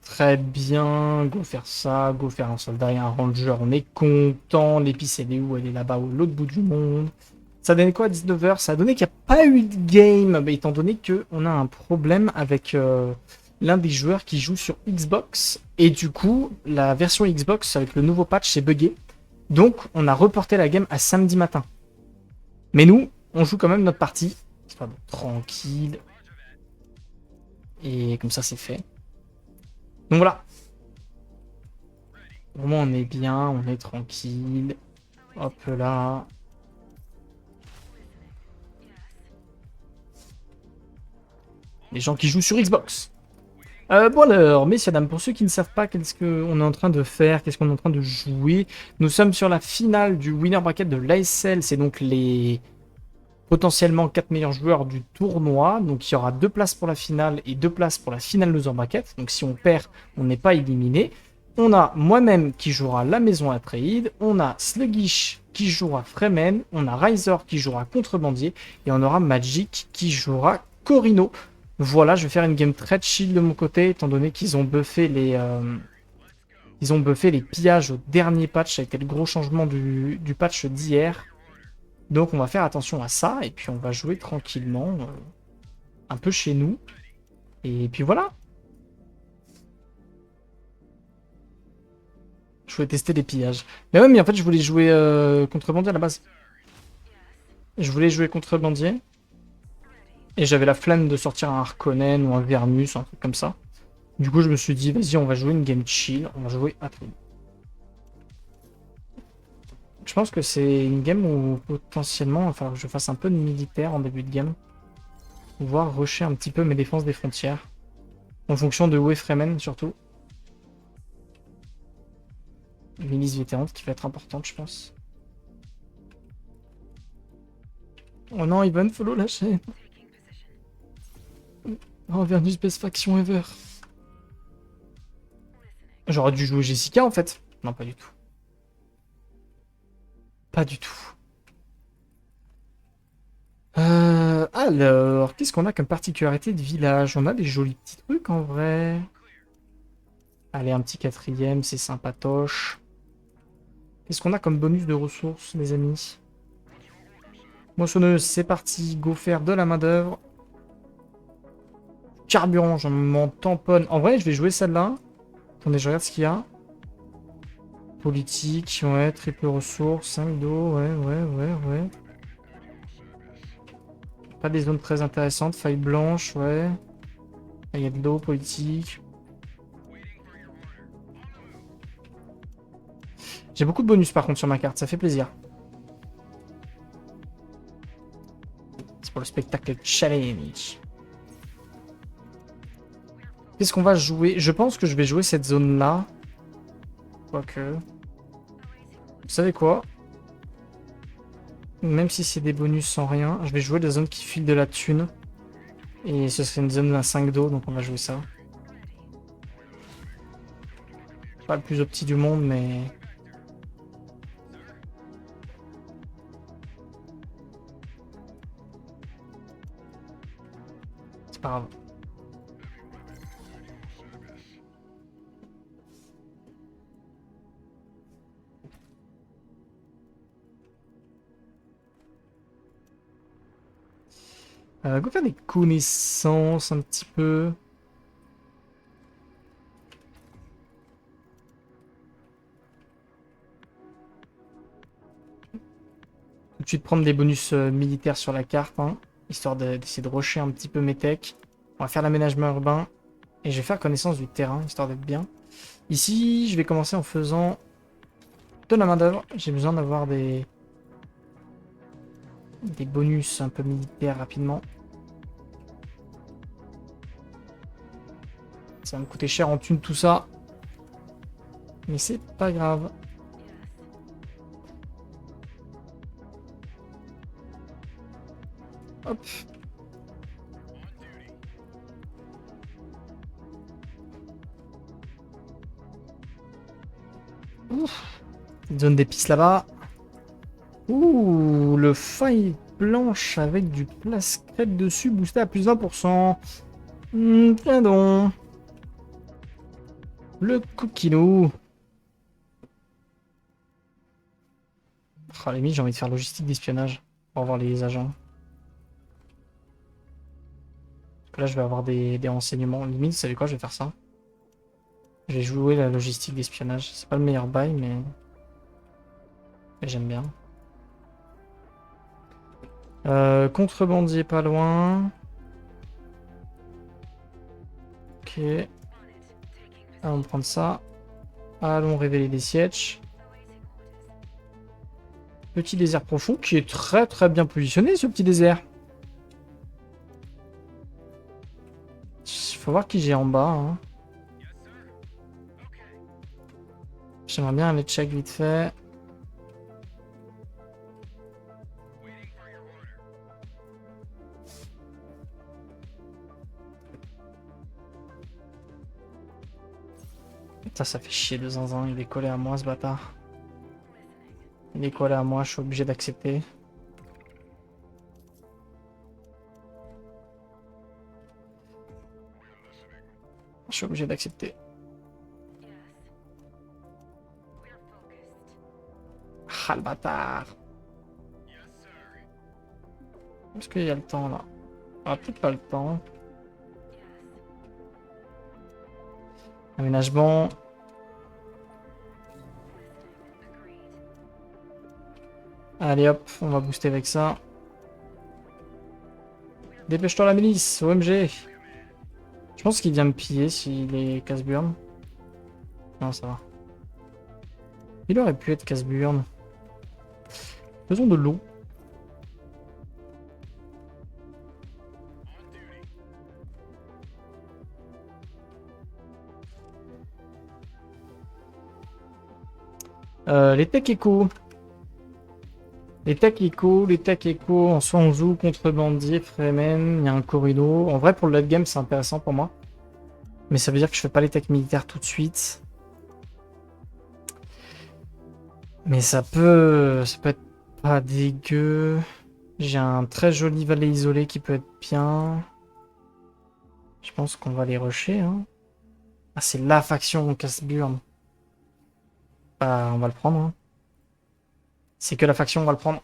Très bien. Go faire ça. Go faire un soldat et un ranger. On est content. L'épice, elle est où? Elle est là-bas, au l'autre bout du monde. Ça a donné quoi à 19h? Ça a donné qu'il n'y a pas eu de game. Bah, étant donné qu'on a un problème avec l'un des joueurs qui joue sur Xbox. Et du coup, la version Xbox avec le nouveau patch s'est buggé. Donc, on a reporté la game à samedi matin. Mais nous, on joue quand même notre partie. Histoire de tranquille. Et comme ça, c'est fait. Donc voilà. Au moins, on est bien, on est tranquille. Hop là. Les gens qui jouent sur Xbox. Bon alors, messieurs, dames, pour ceux qui ne savent pas qu'est-ce qu'on est en train de faire, qu'est-ce qu'on est en train de jouer, nous sommes sur la finale du winner bracket de l'ASL. C'est donc les potentiellement 4 meilleurs joueurs du tournoi. Donc il y aura 2 places pour la finale et 2 places pour la finale loser bracket. Donc si on perd, on n'est pas éliminé. On a moi-même qui jouera la maison à trade. On a Sluggish qui jouera Fremen. On a Riser qui jouera Contrebandier. Et on aura Magic qui jouera Corino. Voilà, je vais faire une game très chill de mon côté, étant donné qu'ils ont buffé les pillages au dernier patch. Ça a été le gros changement du patch d'hier. Donc on va faire attention à ça, et puis on va jouer tranquillement, un peu chez nous. Et puis voilà. Je voulais tester les pillages. Mais ouais, mais en fait, je voulais jouer contrebandier à la base. Je voulais jouer contrebandier. Et j'avais la flemme de sortir un Harkonnen ou un Vermus, un truc comme ça. Du coup, je me suis dit, vas-y, on va jouer une game chill. On va jouer à tout. Je pense que c'est une game où potentiellement, enfin, je fasse un peu de militaire en début de game. Pouvoir rusher un petit peu mes défenses des frontières. En fonction de où est Fremen, surtout. Milice vétérante qui va être importante, je pense. Oh non, Ivan, follow la chaîne. Oh, Vernus best faction ever. J'aurais dû jouer Jessica en fait. Non, pas du tout. Pas du tout. Alors, qu'est-ce qu'on a comme particularité de village? On a des jolis petits trucs en vrai. Allez, un petit quatrième, c'est sympatoche. Qu'est-ce qu'on a comme bonus de ressources, les amis? Moissonneuse, c'est parti. Go faire de la main-d'œuvre. Carburant, j'en m'en tamponne. En vrai, je vais jouer celle-là. Attendez, je regarde ce qu'il y a. Politique, ouais, triple ressources, 5 d'eau, ouais. Pas des zones très intéressantes. Faille blanche, ouais. Il y a de l'eau, politique. J'ai beaucoup de bonus par contre sur ma carte, ça fait plaisir. C'est pour le spectacle challenge. Qu'est-ce qu'on va jouer? Je pense que je vais jouer cette zone-là. Quoique. Vous savez quoi? Même si c'est des bonus sans rien, je vais jouer la zone qui file de la thune. Et ce serait une zone d'un 5 d'eau, donc on va jouer ça. Pas le plus opti du monde, mais... c'est pas grave. Go faire des connaissances un petit peu. Tout de suite prendre des bonus militaires sur la carte, hein, histoire d'essayer de rusher un petit peu mes techs. On va faire l'aménagement urbain. Et je vais faire connaissance du terrain, histoire d'être bien. Ici, je vais commencer en faisant de la main d'œuvre. J'ai besoin d'avoir des bonus un peu militaires rapidement. Ça va me coûter cher en thunes tout ça. Mais c'est pas grave. Hop. Ouf. Une zone d'épices là-bas. Ouh, le faille blanche avec du place crête dessus, boosté à plus 20%. Tiens donc. Le coquinou. Ah, limite, j'ai envie de faire logistique d'espionnage pour voir les agents. Parce que là, je vais avoir des renseignements. Limite, vous savez quoi, je vais faire ça. Je vais jouer la logistique d'espionnage. C'est pas le meilleur bail, mais j'aime bien. Contrebandier pas loin. Ok. Allons prendre ça. Allons révéler des sièges. Petit désert profond qui est très très bien positionné, ce petit désert. Il faut voir qui j'ai en bas. Hein. J'aimerais bien aller check vite fait. Putain, ça fait chier de zinzin, il est collé à moi ce bâtard. Il est collé à moi, je suis obligé d'accepter. Je suis obligé d'accepter. Ah le bâtard. Est-ce qu'il y a le temps là? Ah peut-être pas le temps. Aménagement. Allez hop, on va booster avec ça. Dépêche-toi la milice, OMG. Je pense qu'il vient me piller s'il est casse-burne. Non, ça va. Il aurait pu être casse-burne. Faisons de l'eau. Les tech éco. Les tech éco, en soi on joue contrebandier, Fremen, il y a un corridor. En vrai pour le late game c'est intéressant pour moi. Mais ça veut dire que je fais pas les techs militaires tout de suite. Mais ça peut être pas dégueu. J'ai un très joli valet isolé qui peut être bien. Je pense qu'on va les rusher. Hein. Ah c'est la faction casse-burne. Bah on va le prendre. Hein. C'est que la faction, on va le prendre.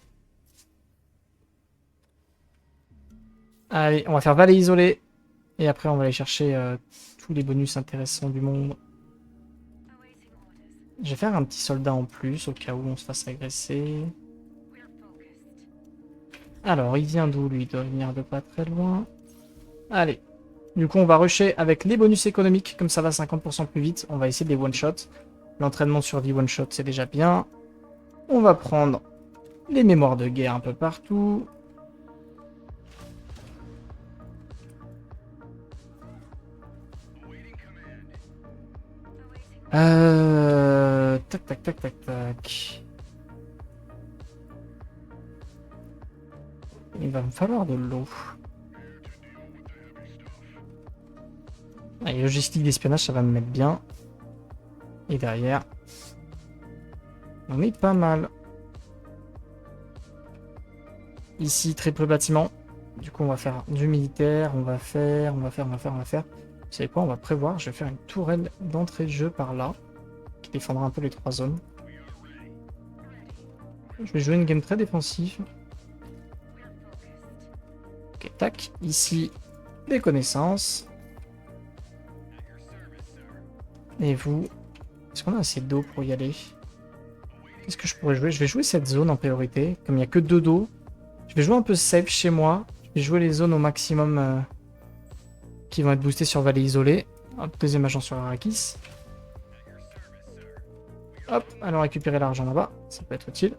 Allez, on va faire valet isolé. Et après, on va aller chercher tous les bonus intéressants du monde. Je vais faire un petit soldat en plus, au cas où on se fasse agresser. Alors, il vient d'où, lui? Il doit venir de pas très loin. Allez. Du coup, on va rusher avec les bonus économiques. Comme ça va 50% plus vite. On va essayer des one-shots. L'entraînement sur des one-shots, c'est déjà bien. On va prendre les mémoires de guerre un peu partout. Tac, tac, tac, tac, tac. Il va me falloir de l'eau. Allez, logistique d'espionnage, ça va me mettre bien. Et derrière, on est pas mal. Ici, triple bâtiment. Du coup, on va faire du militaire. On va faire. Vous savez quoi? On va prévoir. Je vais faire une tourelle d'entrée de jeu par là. Qui défendra un peu les trois zones. Je vais jouer une game très défensive. Ok, tac. Ici, des connaissances. Et vous, est-ce qu'on a assez d'eau pour y aller? Qu'est-ce que je pourrais jouer? Je vais jouer cette zone en priorité. Comme il n'y a que 2 d'eau. Je vais jouer un peu safe chez moi. Je vais jouer les zones au maximum qui vont être boostées sur Vallée Isolée. Hop, deuxième agent sur Arrakis. Hop, allons récupérer l'argent là-bas. Ça peut être utile.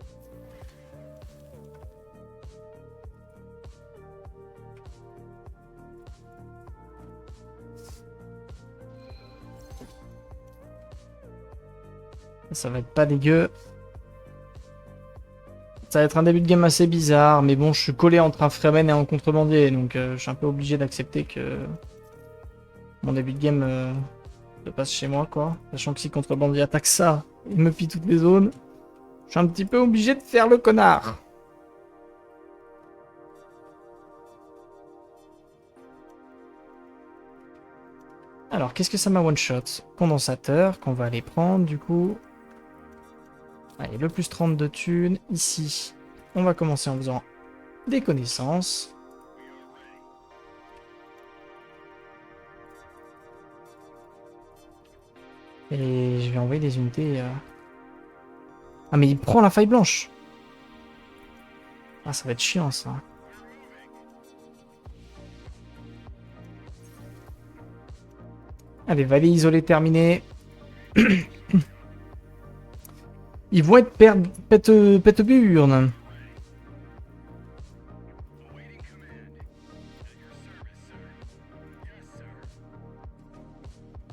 Ça va être pas dégueu. Ça va être un début de game assez bizarre, mais bon, je suis collé entre un Fremen et un contrebandier, donc je suis un peu obligé d'accepter que mon début de game se passe chez moi, quoi. Sachant que si contrebandier attaque ça, il me pille toutes les zones, je suis un petit peu obligé de faire le connard. Alors, Alors, qu'est-ce que ça m'a one-shot? Condensateur, qu'on va aller prendre, du coup. Allez, le plus 30 de thunes. Ici, on va commencer en faisant des connaissances. Et je vais envoyer des unités... Ah, mais il prend la faille blanche. Ah, ça va être chiant, ça. Allez, vallée isolée terminée. Ils vont être pète burne.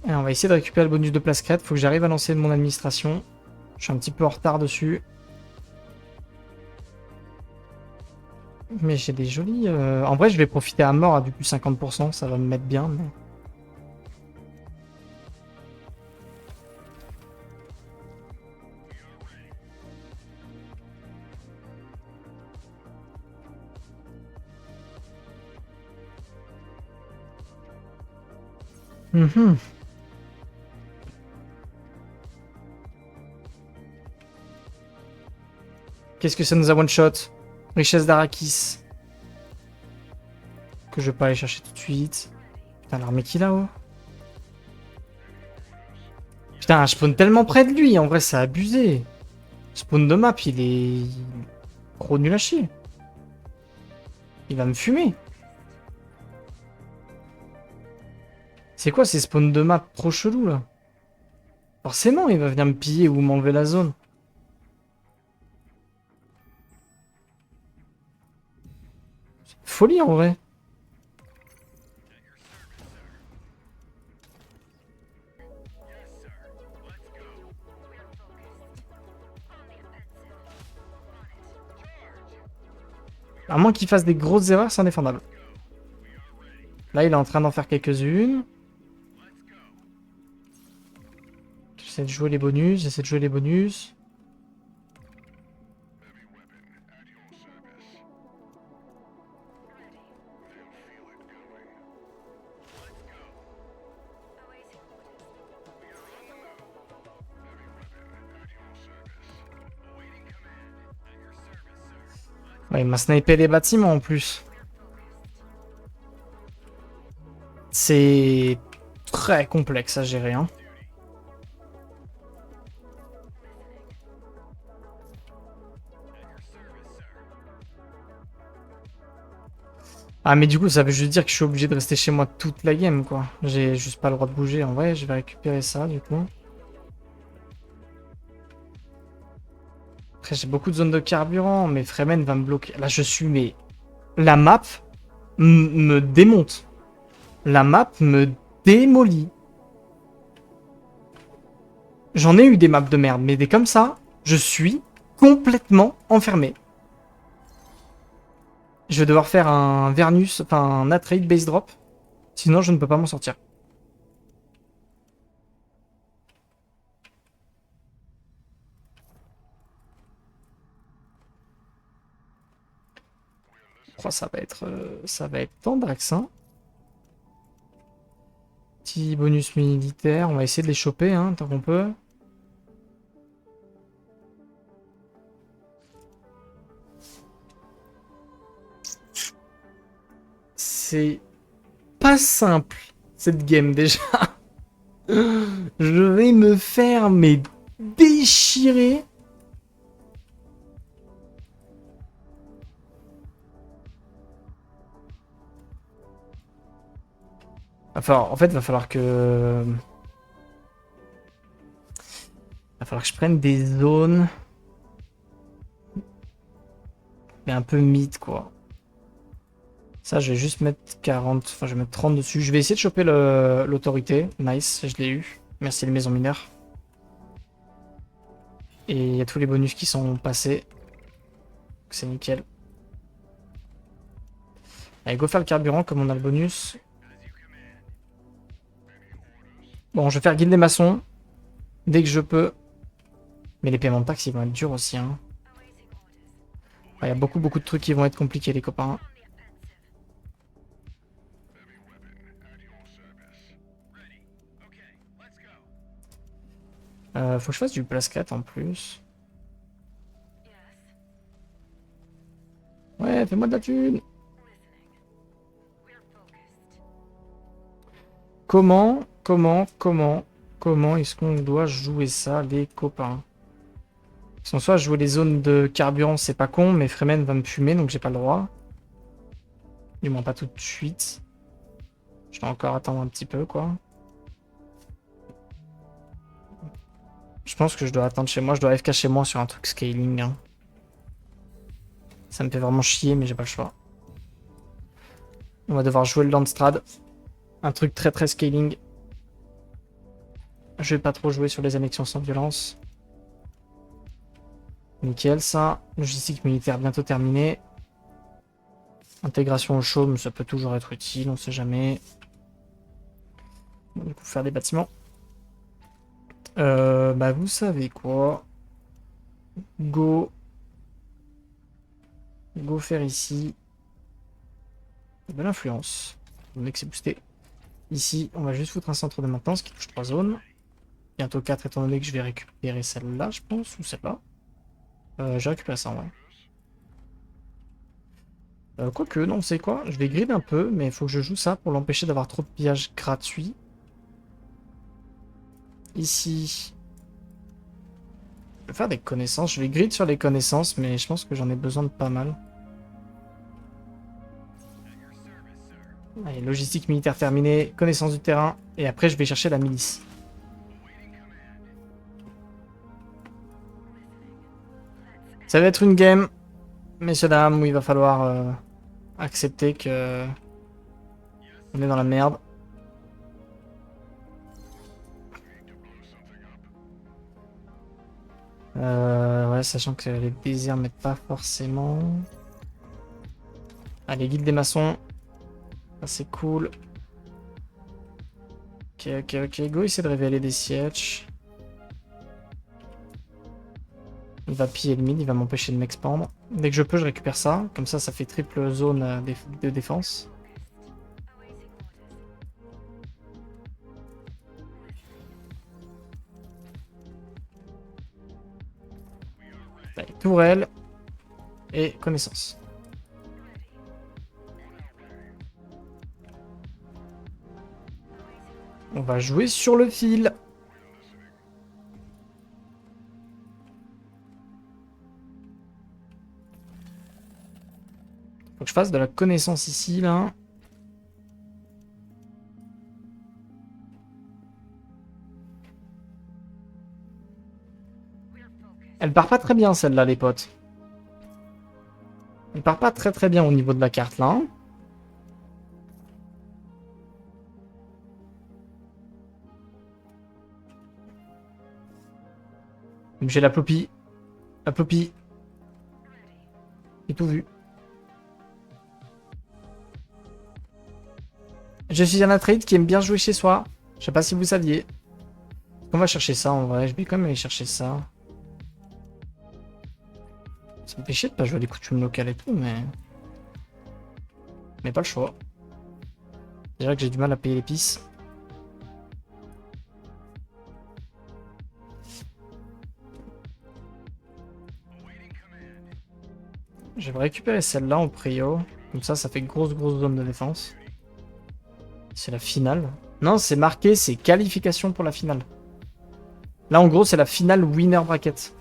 Et on va essayer de récupérer le bonus de place crête. Faut que j'arrive à lancer mon administration. Je suis un petit peu en retard dessus. Mais j'ai des jolis... En vrai, je vais profiter à mort à du plus 50%. Ça va me mettre bien. Mais... Qu'est-ce que ça nous a one-shot? Richesse d'Arakis. Que je vais pas aller chercher tout de suite. Putain, l'armée qu'il a, oh. Putain, je spawn tellement près de lui. En vrai, c'est abusé. Spawn de map, il est... trop nul à chier. Il va me fumer. C'est quoi ces spawns de map trop chelous, là? Forcément, il va venir me piller ou m'enlever la zone. Folie en vrai. À moins qu'il fasse des grosses erreurs, c'est indéfendable. Là, il est en train d'en faire quelques-unes. J'essaie de jouer les bonus, j'essaie de jouer les bonus. Ouais, il m'a snipé les bâtiments en plus. C'est très complexe à gérer, hein. Ah mais du coup ça veut juste dire que je suis obligé de rester chez moi toute la game quoi. J'ai juste pas le droit de bouger en vrai, je vais récupérer ça du coup. Après j'ai beaucoup de zones de carburant, mais Fremen va me bloquer. Là je suis mais... La map me démonte. La map me démolit. J'en ai eu des maps de merde, mais des comme ça, je suis complètement enfermé. Je vais devoir faire un Vernus, enfin un Atreid base drop. Sinon, je ne peux pas m'en sortir. Oh, ça va être tendax, hein. Petit bonus militaire, on va essayer de les choper, hein, tant qu'on peut. C'est pas simple, cette game, déjà. Je vais me faire, mais déchirer. Enfin, en fait, va falloir que je prenne des zones. Mais un peu mid, quoi. Ça, je vais juste mettre 40. Enfin, je vais mettre 30 dessus. Je vais essayer de choper l'autorité. Nice, je l'ai eu. Merci les maisons mineures. Et il y a tous les bonus qui sont passés. C'est nickel. Allez, go faire le carburant comme on a le bonus. Bon, je vais faire guilde des maçons. Dès que je peux. Mais les paiements de taxes, ils vont être durs aussi, hein. Il y a beaucoup de trucs qui vont être compliqués, les copains. Faut que je fasse du plascrète en plus. Ouais, fais-moi de la thune. Comment est-ce qu'on doit jouer ça, les copains? En soit jouer les zones de carburant, c'est pas con, mais Freeman va me fumer, donc j'ai pas le droit. Du moins pas tout de suite. Je dois encore attendre un petit peu, quoi. Je pense que je dois attendre chez moi. Je dois AFK chez moi sur un truc scaling. Hein. Ça me fait vraiment chier, mais j'ai pas le choix. On va devoir jouer le Landstrad. Un truc très très scaling. Je vais pas trop jouer sur les annexions sans violence. Nickel, ça. Logistique militaire bientôt terminée. Intégration au chaume, ça peut toujours être utile, on sait jamais. Bon, du coup, faire des bâtiments. Bah, vous savez quoi? Go. Go faire ici. De l'influence. On que c'est boosté. Ici, on va juste foutre un centre de maintenance qui touche 3 zones. Bientôt 4 étant donné que je vais récupérer celle-là, je pense, ou celle-là. J'ai récupéré ça en vrai. Quoique, non, c'est quoi? Je vais grid un peu, mais il faut que je joue ça pour l'empêcher d'avoir trop de pillages gratuits. Ici. Je vais faire des connaissances. Je vais grid sur les connaissances, mais je pense que j'en ai besoin de pas mal. Allez, logistique militaire terminée, connaissance du terrain, et après je vais chercher la milice. Ça va être une game, messieurs dames, où il va falloir accepter que on est dans la merde. Ouais, sachant que les désirs m'aident pas forcément. Allez, guilde des maçons. Ça c'est cool. Ok, go essayer de révéler des sièges. Il va piller le mid, il va m'empêcher de m'expandre. Dès que je peux, je récupère ça. Comme ça fait triple zone de défense. Allez, tourelle et connaissance. On va jouer sur le fil. Faut que je fasse de la connaissance ici, là. Elle part pas très bien, celle-là, les potes. Elle part pas très très bien au niveau de la carte, là. J'ai la plopie. La plopie. J'ai tout vu. Je suis un athlète qui aime bien jouer chez soi. Je sais pas si vous saviez. On va chercher ça en vrai. Je vais quand même aller chercher ça. Ça me fait chier de pas jouer les coutumes locales et tout, mais... Mais pas le choix. Déjà que j'ai du mal à payer l'épice. Je vais récupérer celle-là en prio. Comme ça fait grosse zone de défense. C'est la finale. Non, c'est marqué, c'est qualification pour la finale. Là, en gros, c'est la finale winner bracket.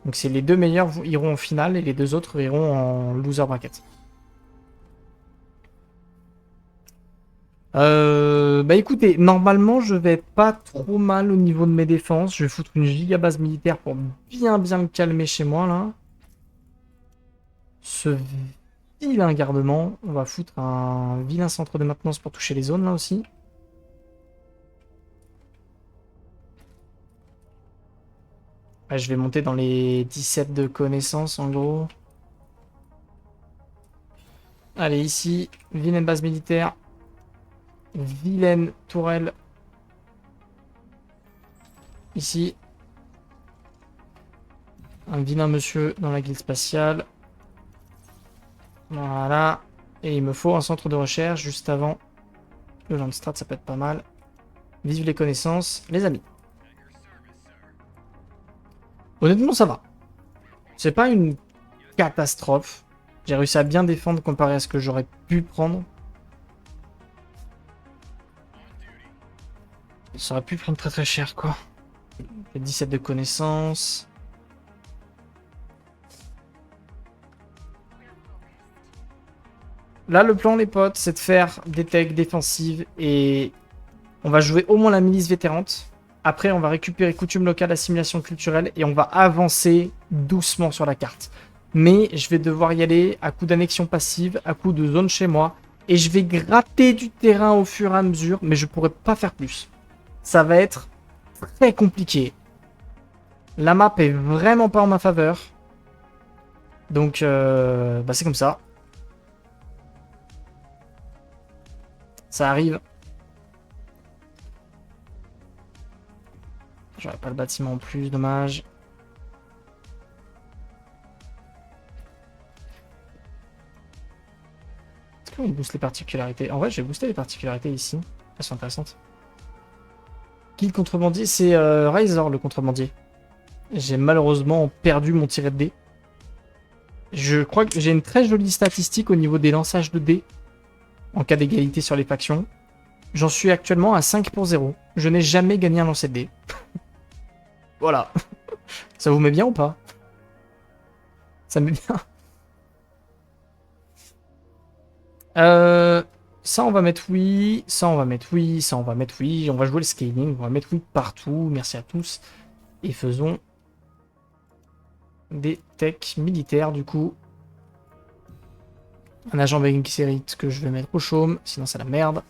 Donc, c'est les deux meilleurs iront en finale et les deux autres iront en loser bracket. Bah écoutez, normalement, je vais pas trop mal au niveau de mes défenses. Je vais foutre une giga base militaire pour bien me calmer chez moi, là. Ce vilain gardement. On va foutre un vilain centre de maintenance pour toucher les zones, là, aussi. Ouais, je vais monter dans les 17 de connaissances, en gros. Allez, ici, vilaine base militaire. Vilaine tourelle. Ici. Un vilain monsieur dans la guilde spatiale. Voilà. Et il me faut un centre de recherche juste avant le Landstrat, ça peut être pas mal. Vive les connaissances, les amis. Honnêtement, ça va. C'est pas une catastrophe. J'ai réussi à bien défendre comparé à ce que j'aurais pu prendre. Ça aurait pu prendre très très cher, quoi. J'ai 17 de connaissances. Là, le plan, les potes, c'est de faire des techs défensives et on va jouer au moins la milice vétérante. Après, on va récupérer coutume locale, assimilation culturelle et on va avancer doucement sur la carte. Mais je vais devoir y aller à coup d'annexion passive, à coup de zone chez moi. Et je vais gratter du terrain au fur et à mesure, mais je pourrais pas faire plus. Ça va être très compliqué. La map est vraiment pas en ma faveur. Donc, bah c'est comme ça. Ça arrive. J'aurais pas le bâtiment en plus, dommage. Est-ce qu'on booste les particularités? En vrai, j'ai boosté les particularités ici. Elles sont intéressantes. Qui le contrebandier? C'est Razor, le contrebandier. J'ai malheureusement perdu mon tiré de dés. Je crois que j'ai une très jolie statistique au niveau des lançages de dés. En cas d'égalité sur les factions. J'en suis actuellement à 5 pour 0. Je n'ai jamais gagné un lancer de dés. Voilà. Ça vous met bien ou pas? Ça me met bien. Ça, on va mettre oui. Ça, on va mettre oui. Ça, on va mettre oui. On va jouer le scaling. On va mettre oui partout. Merci à tous. Et faisons des techs militaires, du coup. Un agent Bengixerit que je vais mettre au chaume. Sinon, c'est la merde.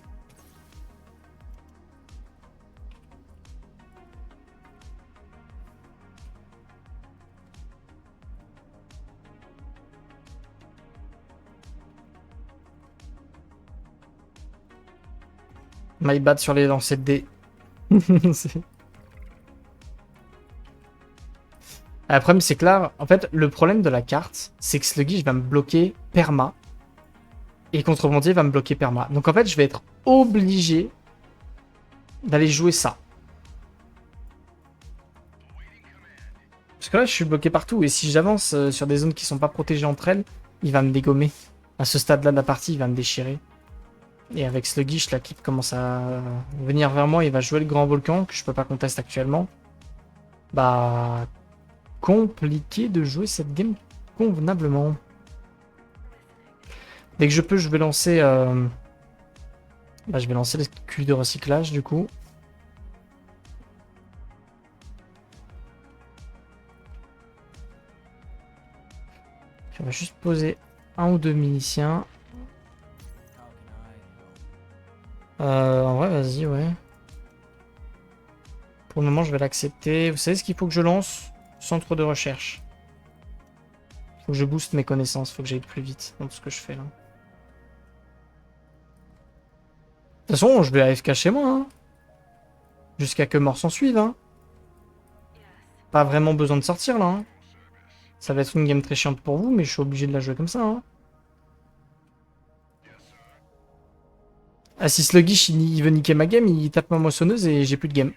My bad sur les lancers de dés. Le problème, c'est que là, en fait, le problème de la carte, c'est que Sluggish va me bloquer perma. Et Contrebandier va me bloquer perma. Donc en fait, je vais être obligé d'aller jouer ça. Parce que là, je suis bloqué partout. Et si j'avance sur des zones qui sont pas protégées entre elles, il va me dégommer. À ce stade-là de la partie, il va me déchirer. Et avec Sluggish, là, qui commence à venir vers moi, il va jouer le grand volcan, que je peux pas contester actuellement. Bah... compliqué de jouer cette game convenablement. Dès que je peux, je vais lancer... Bah, je vais lancer les culs de recyclage, du coup. On va juste poser un ou deux miliciens. En vrai, vas-y, ouais. Pour le moment, je vais l'accepter. Vous savez ce qu'il faut que je lance? Centre de recherche. Faut que je booste mes connaissances. Faut que j'aille plus vite dans tout ce que je fais, là. De toute façon, je vais AFK chez moi, hein. Jusqu'à que mort s'en suive, hein. Pas vraiment besoin de sortir, là, hein. Ça va être une game très chiante pour vous, mais je suis obligé de la jouer comme ça, hein. Ah, si Sluggish, il veut niquer ma game, il tape ma moissonneuse et j'ai plus de game.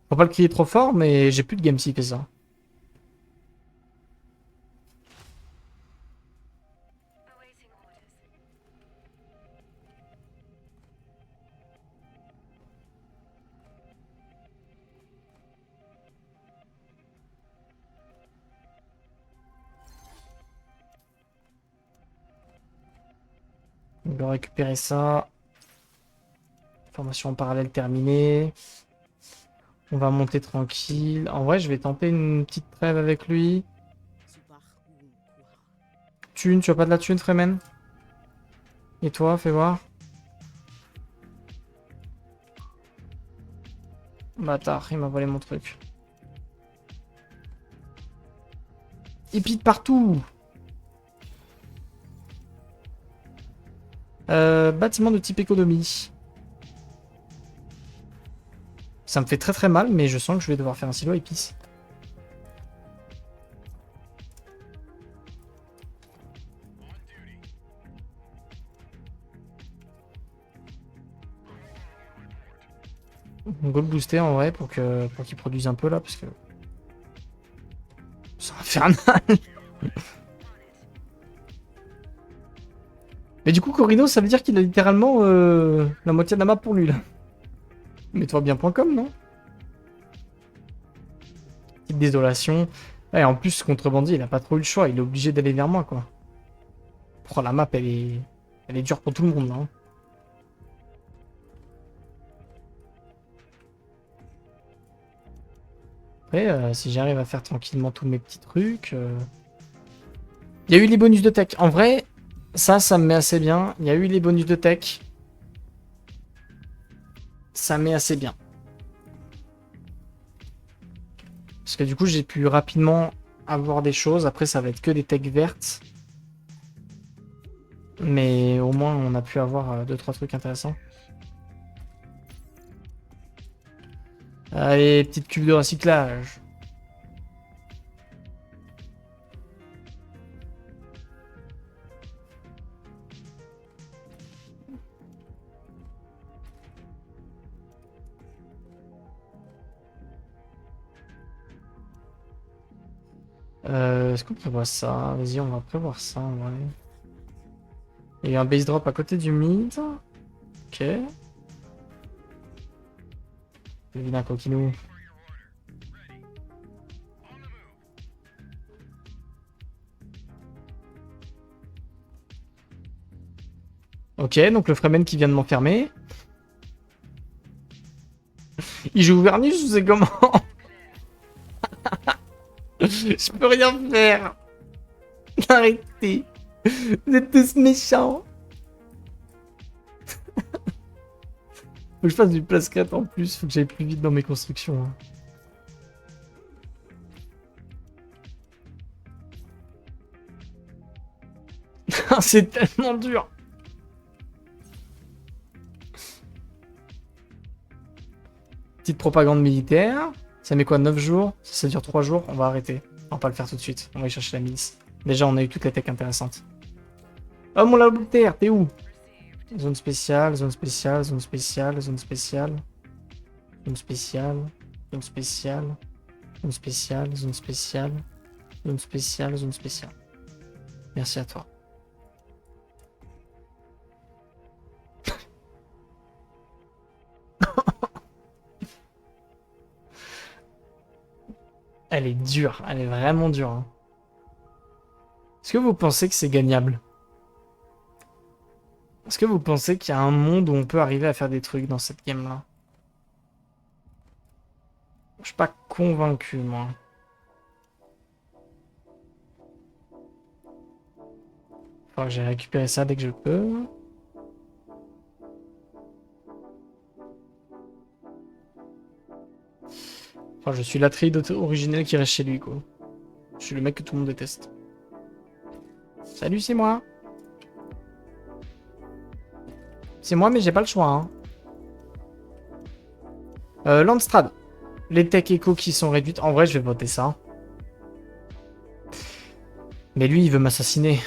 Faut pas le crier trop fort, mais j'ai plus de game s'il fait ça. On va récupérer ça. Formation en parallèle terminée. On va monter tranquille. En vrai, je vais tenter une petite trêve avec lui. Thune, tu as pas de la thune, Fremen? Et toi, fais voir. Bâtard, il m'a volé mon truc. Il pite partout. Bâtiment de type économie. Ça me fait très très mal, mais je sens que je vais devoir faire un silo épice. On va le booster en vrai pour qu'il produise un peu là, parce que infernal. Mais du coup, Corino, ça veut dire qu'il a littéralement la moitié de la map pour lui, là. Mets-toi bien.com, non? Petite désolation. Et en plus, ce contrebandier, il a pas trop eu le choix. Il est obligé d'aller vers moi, quoi. Oh, la map, elle est dure pour tout le monde, là. Hein. Après, si j'arrive à faire tranquillement tous mes petits trucs... Il y a eu les bonus de tech. En vrai, ça me met assez bien. Il y a eu les bonus de tech. Ça me met assez bien. Parce que du coup, j'ai pu rapidement avoir des choses. Après, ça va être que des techs vertes. Mais au moins, on a pu avoir 2-3 trucs intéressants. Allez, petite cube de recyclage. Est-ce qu'on prévoit ça? Vas-y, on va prévoir ça, ouais. Il y a eu un base drop à côté du mid. Ok. Le vilain coquinou. Ok, donc le Fremen qui vient de m'enfermer. Il joue vernis, je sais comment. Je peux rien faire. Arrêtez. Vous êtes tous méchants. Faut que je fasse du place 4 en plus. Faut que j'aille plus vite dans mes constructions. Hein. C'est tellement dur. Petite propagande militaire. Ça met quoi, 9 jours? Ça dure 3 jours. On va arrêter. On va pas le faire tout de suite. On va aller chercher la milice. Déjà, on a eu toutes les techs intéressantes. Oh mon labo de terre, t'es où? Zone spéciale, zone spéciale, zone spéciale, zone spéciale. Zone spéciale, zone spéciale, zone spéciale, zone spéciale, zone spéciale, zone spéciale. Merci à toi. Elle est dure, elle est vraiment dure. Hein. Est-ce que vous pensez que c'est gagnable? Est-ce que vous pensez qu'il y a un monde où on peut arriver à faire des trucs dans cette game-là? Je suis pas convaincu, moi. Faudra que j'ai récupéré ça dès que je peux. Enfin, je suis l'Atride originel qui reste chez lui, quoi. Je suis le mec que tout le monde déteste. Salut, c'est moi. C'est moi, mais j'ai pas le choix. Hein. Landstrad. Les tech éco qui sont réduites. En vrai, je vais voter ça. Mais lui, il veut m'assassiner.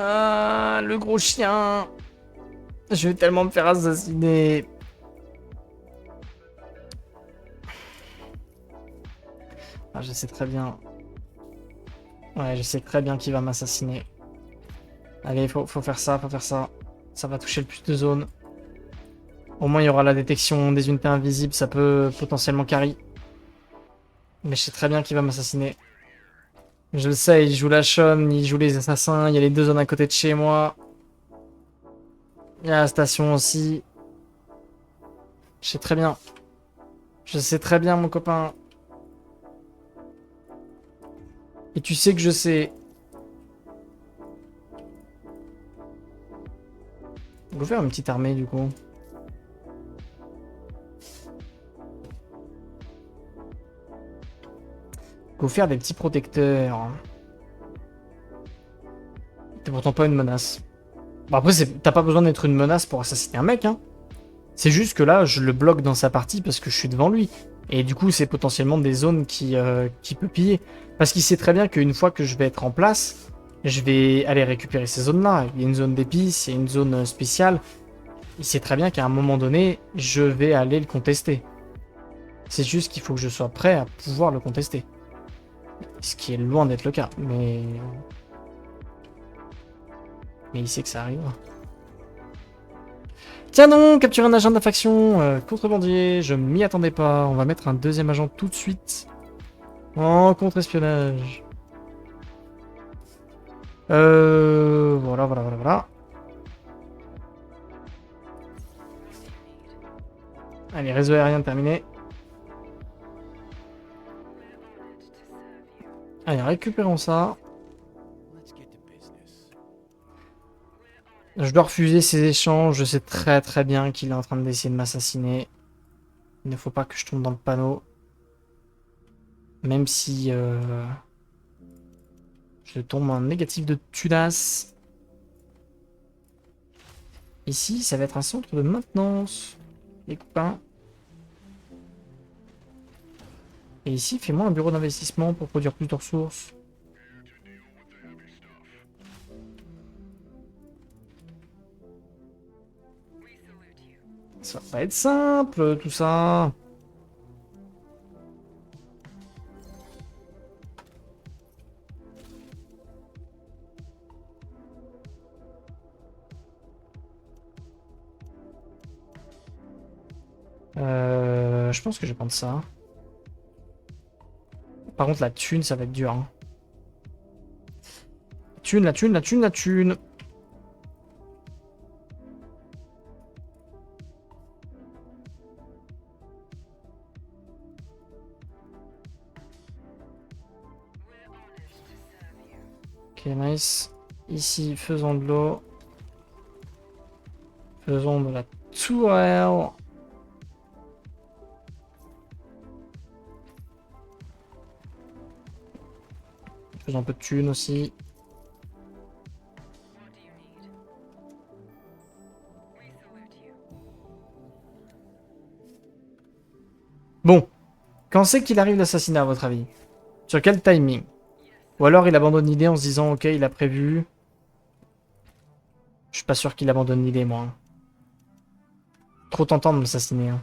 Ah, le gros chien. Je vais tellement me faire assassiner. Ah, je sais très bien. Ouais, je sais très bien qu'il va m'assassiner. Allez, faut faire ça, faut faire ça. Ça va toucher le plus de zones. Au moins, il y aura la détection des unités invisibles. Ça peut potentiellement carry. Mais je sais très bien qu'il va m'assassiner. Je le sais, il joue la Shon, il joue les assassins. Il y a les deux zones à côté de chez moi. Il y a la station aussi. Je sais très bien. Je sais très bien, mon copain. Et tu sais que je sais. On va faire une petite armée, du coup. Faut faire des petits protecteurs. T'es pourtant pas une menace. Bon après, t'as pas besoin d'être une menace pour assassiner un mec, hein. C'est juste que là, je le bloque dans sa partie parce que je suis devant lui. Et du coup, c'est potentiellement des zones qui peut piller. Parce qu'il sait très bien qu'une fois que je vais être en place, je vais aller récupérer ces zones-là. Il y a une zone d'épices, il y a une zone spéciale. il sait très bien qu'à un moment donné, je vais aller le contester. C'est juste qu'il faut que je sois prêt à pouvoir le contester. Ce qui est loin d'être le cas, mais... Mais il sait que ça arrive. Tiens donc, capturer un agent de la faction, contrebandier, je m'y attendais pas. On va mettre un deuxième agent tout de suite. En contre-espionnage. Voilà, voilà, voilà, voilà. Allez, réseau aérien terminé. Allez, récupérons ça. Je dois refuser ces échanges. Je sais très très bien qu'il est en train d'essayer de m'assassiner. Il ne faut pas que je tombe dans le panneau. Même si je tombe en négatif de tunas. Ici, ça va être un centre de maintenance. Les copains. Et ici, fais-moi un bureau d'investissement pour produire plus de ressources. Ça va pas être simple, tout ça. Je pense que je vais prendre ça. Par contre, la thune, ça va être dur. Hein. Thune, la thune, la thune, la thune. Ok, nice. Ici, faisons de l'eau. Faisons de la tourelle. Faisons un peu de thunes aussi. Bon. Quand c'est qu'il arrive l'assassinat, à votre avis? Sur quel timing? Ou alors il abandonne l'idée en se disant, ok, il a prévu. Je suis pas sûr qu'il abandonne l'idée, moi. Hein. Trop tentant de m'assassiner. Hein.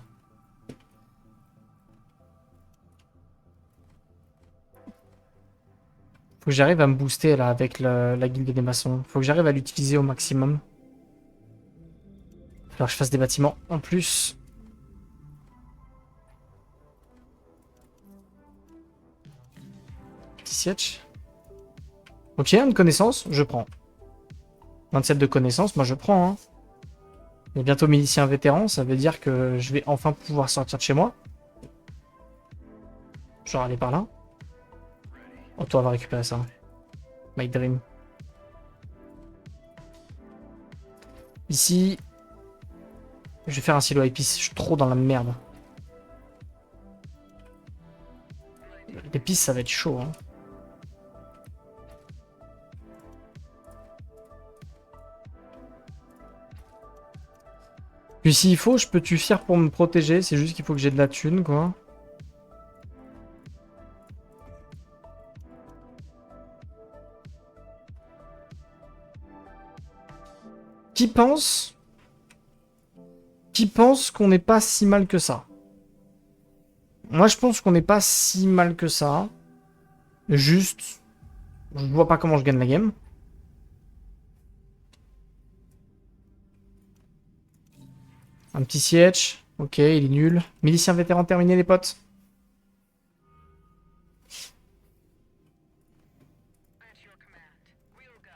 Faut que j'arrive à me booster là avec la guilde des maçons. Faut que j'arrive à l'utiliser au maximum. Faut que je fasse des bâtiments en plus. Petit siège. Ok, une connaissance, je prends. 27 de connaissances, moi je prends. Hein. Il y a bientôt milicien vétéran, ça veut dire que je vais enfin pouvoir sortir de chez moi. Genre aller par là. Oh, toi, on va récupérer ça. My dream. Ici, je vais faire un silo à épices. Je suis trop dans la merde. L'épice, ça va être chaud. Hein. Puis s'il faut, je peux tuer pour me protéger. C'est juste qu'il faut que j'ai de la thune, quoi. Qui pense qu'on n'est pas si mal que ça? Moi, je pense qu'on n'est pas si mal que ça. Juste, je vois pas comment je gagne la game. Un petit siège. Ok, il est nul. Milicien vétéran terminé, les potes.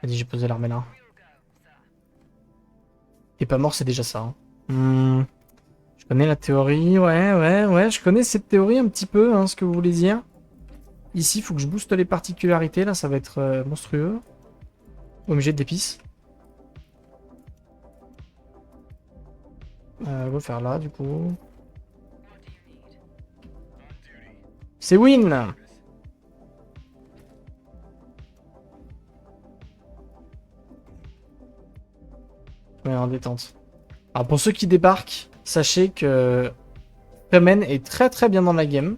Vas-y, j'ai posé l'armée là. T'es pas mort, c'est déjà ça. Hein. Je connais la théorie. Ouais. Je connais cette théorie un petit peu, hein, ce que vous voulez dire. Ici, il faut que je booste les particularités. Là, ça va être monstrueux. Obligé d'épices. On va faire là, du coup. C'est win! Ouais, en détente. Alors, pour ceux qui débarquent, sachez que Fremen est très très bien dans la game.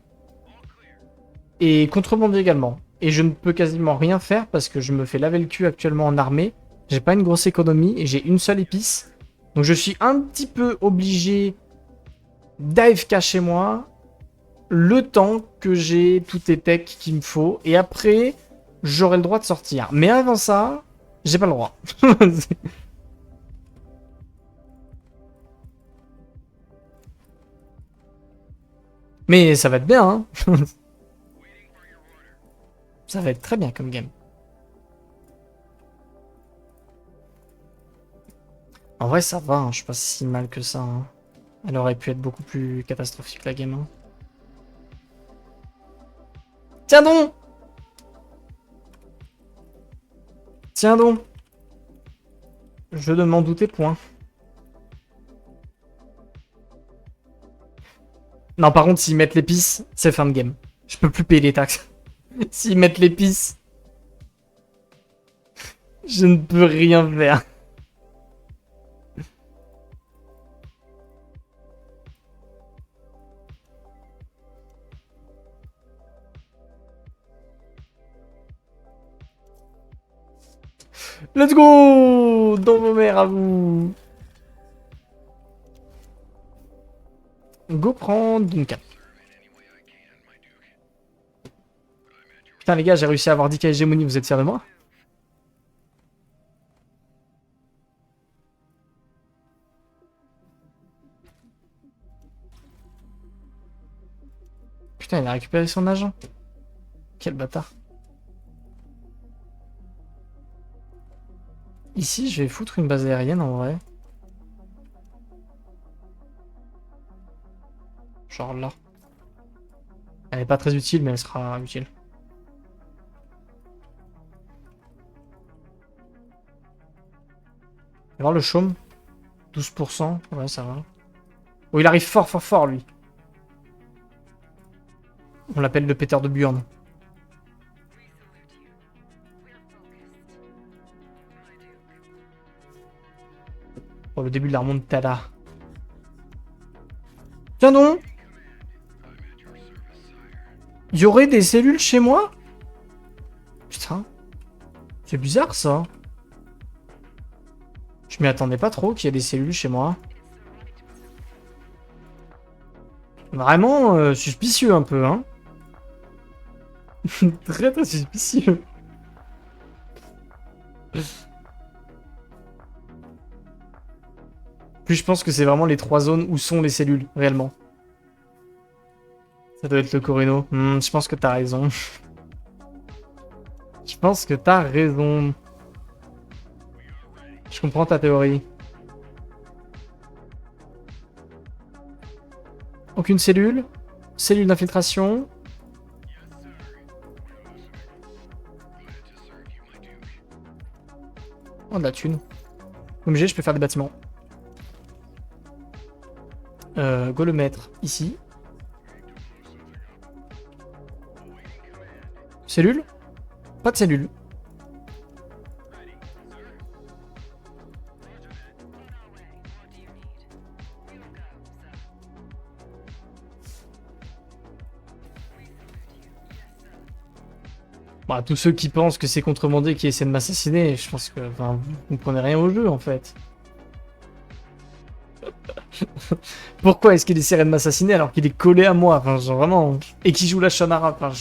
Et contrebandier également. Et je ne peux quasiment rien faire parce que je me fais laver le cul actuellement en armée. J'ai pas une grosse économie et j'ai une seule épice. Donc je suis un petit peu obligé d'AFK chez moi le temps que j'ai toutes les techs qu'il me faut. Et après, j'aurai le droit de sortir. Mais avant ça, j'ai pas le droit. Mais ça va être bien, hein. Ça va être très bien comme game. En vrai, ça va, hein. Je suis pas si mal que ça, hein. Elle aurait pu être beaucoup plus catastrophique, la game, hein. Tiens donc! Tiens donc! Je ne m'en doutais point. Non, par contre, s'ils mettent l'épice, c'est fin de game. Je peux plus payer les taxes. S'ils mettent l'épice, je ne peux rien faire. Let's go! Dans vos mères à vous! Go prendre Duncan. Putain les gars, j'ai réussi à avoir 10k hégémonie, vous êtes fiers de moi? Putain, il a récupéré son agent. Quel bâtard. Ici, je vais foutre une base aérienne en vrai. Genre là. Elle est pas très utile, mais elle sera utile. On va voir le chaume. 12%. Ouais, ça va. Oh, il arrive fort, fort, fort, lui. On l'appelle le péteur de Burn. Pour le début de la remontada. Tiens donc! Il y aurait des cellules chez moi? Putain. C'est bizarre, ça. Je m'y attendais pas trop qu'il y ait des cellules chez moi. Vraiment suspicieux un peu, hein. Très très suspicieux. Puis je pense que c'est vraiment les 3 zones où sont les cellules, réellement. Ça doit être le Corino. Je pense que t'as raison. Je pense que t'as raison. Je comprends ta théorie. Aucune cellule. Cellule d'infiltration. Oh, de la thune. Comme j'ai, je peux faire des bâtiments. Go le mettre ici. Cellule? Pas de cellule. Bah, tous ceux qui pensent que c'est contrebandé qui essaient de m'assassiner, je pense que enfin, vous comprenez rien au jeu en fait. Pourquoi est-ce qu'il essaierait de m'assassiner alors qu'il est collé à moi? Enfin, genre vraiment. Et qu'il joue la Shannara. Enfin,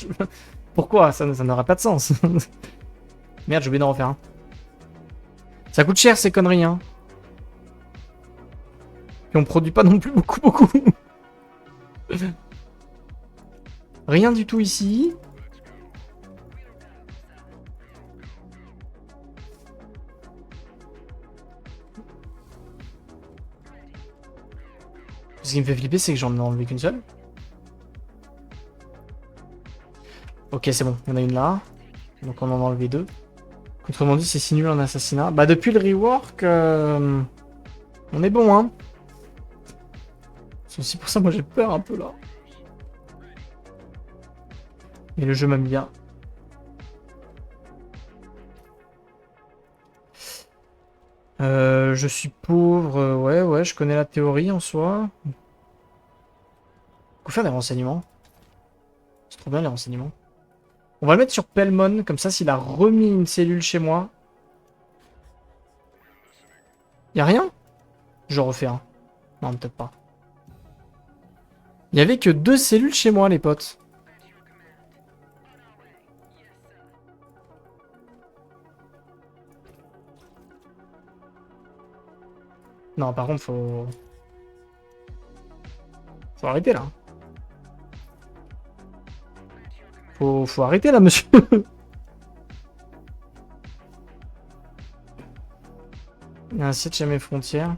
pourquoi? Ça n'aurait pas de sens. Merde, j'ai oublié d'en refaire un. Ça coûte cher ces conneries, hein. Et on produit pas non plus beaucoup. Rien du tout ici. Ce qui me fait flipper, c'est que j'en ai enlevé qu'une seule. Ok, c'est bon, il y en a une là. Donc on en a enlevé 2. Autrement dit, c'est si nul en assassinat. Bah depuis le rework, on est bon, hein. C'est aussi pour ça, moi j'ai peur un peu là. Mais le jeu m'aime bien. Je suis pauvre, ouais, je connais la théorie en soi. Faut faire des renseignements. C'est trop bien les renseignements. On va le mettre sur Pelmon, comme ça s'il a remis une cellule chez moi. Y'a rien? Je refais un. Non, peut-être pas. Il y avait que 2 cellules chez moi, les potes. Non, par contre, faut... Faut arrêter, là. Faut arrêter, là, monsieur. Il y a un site chez mes frontières.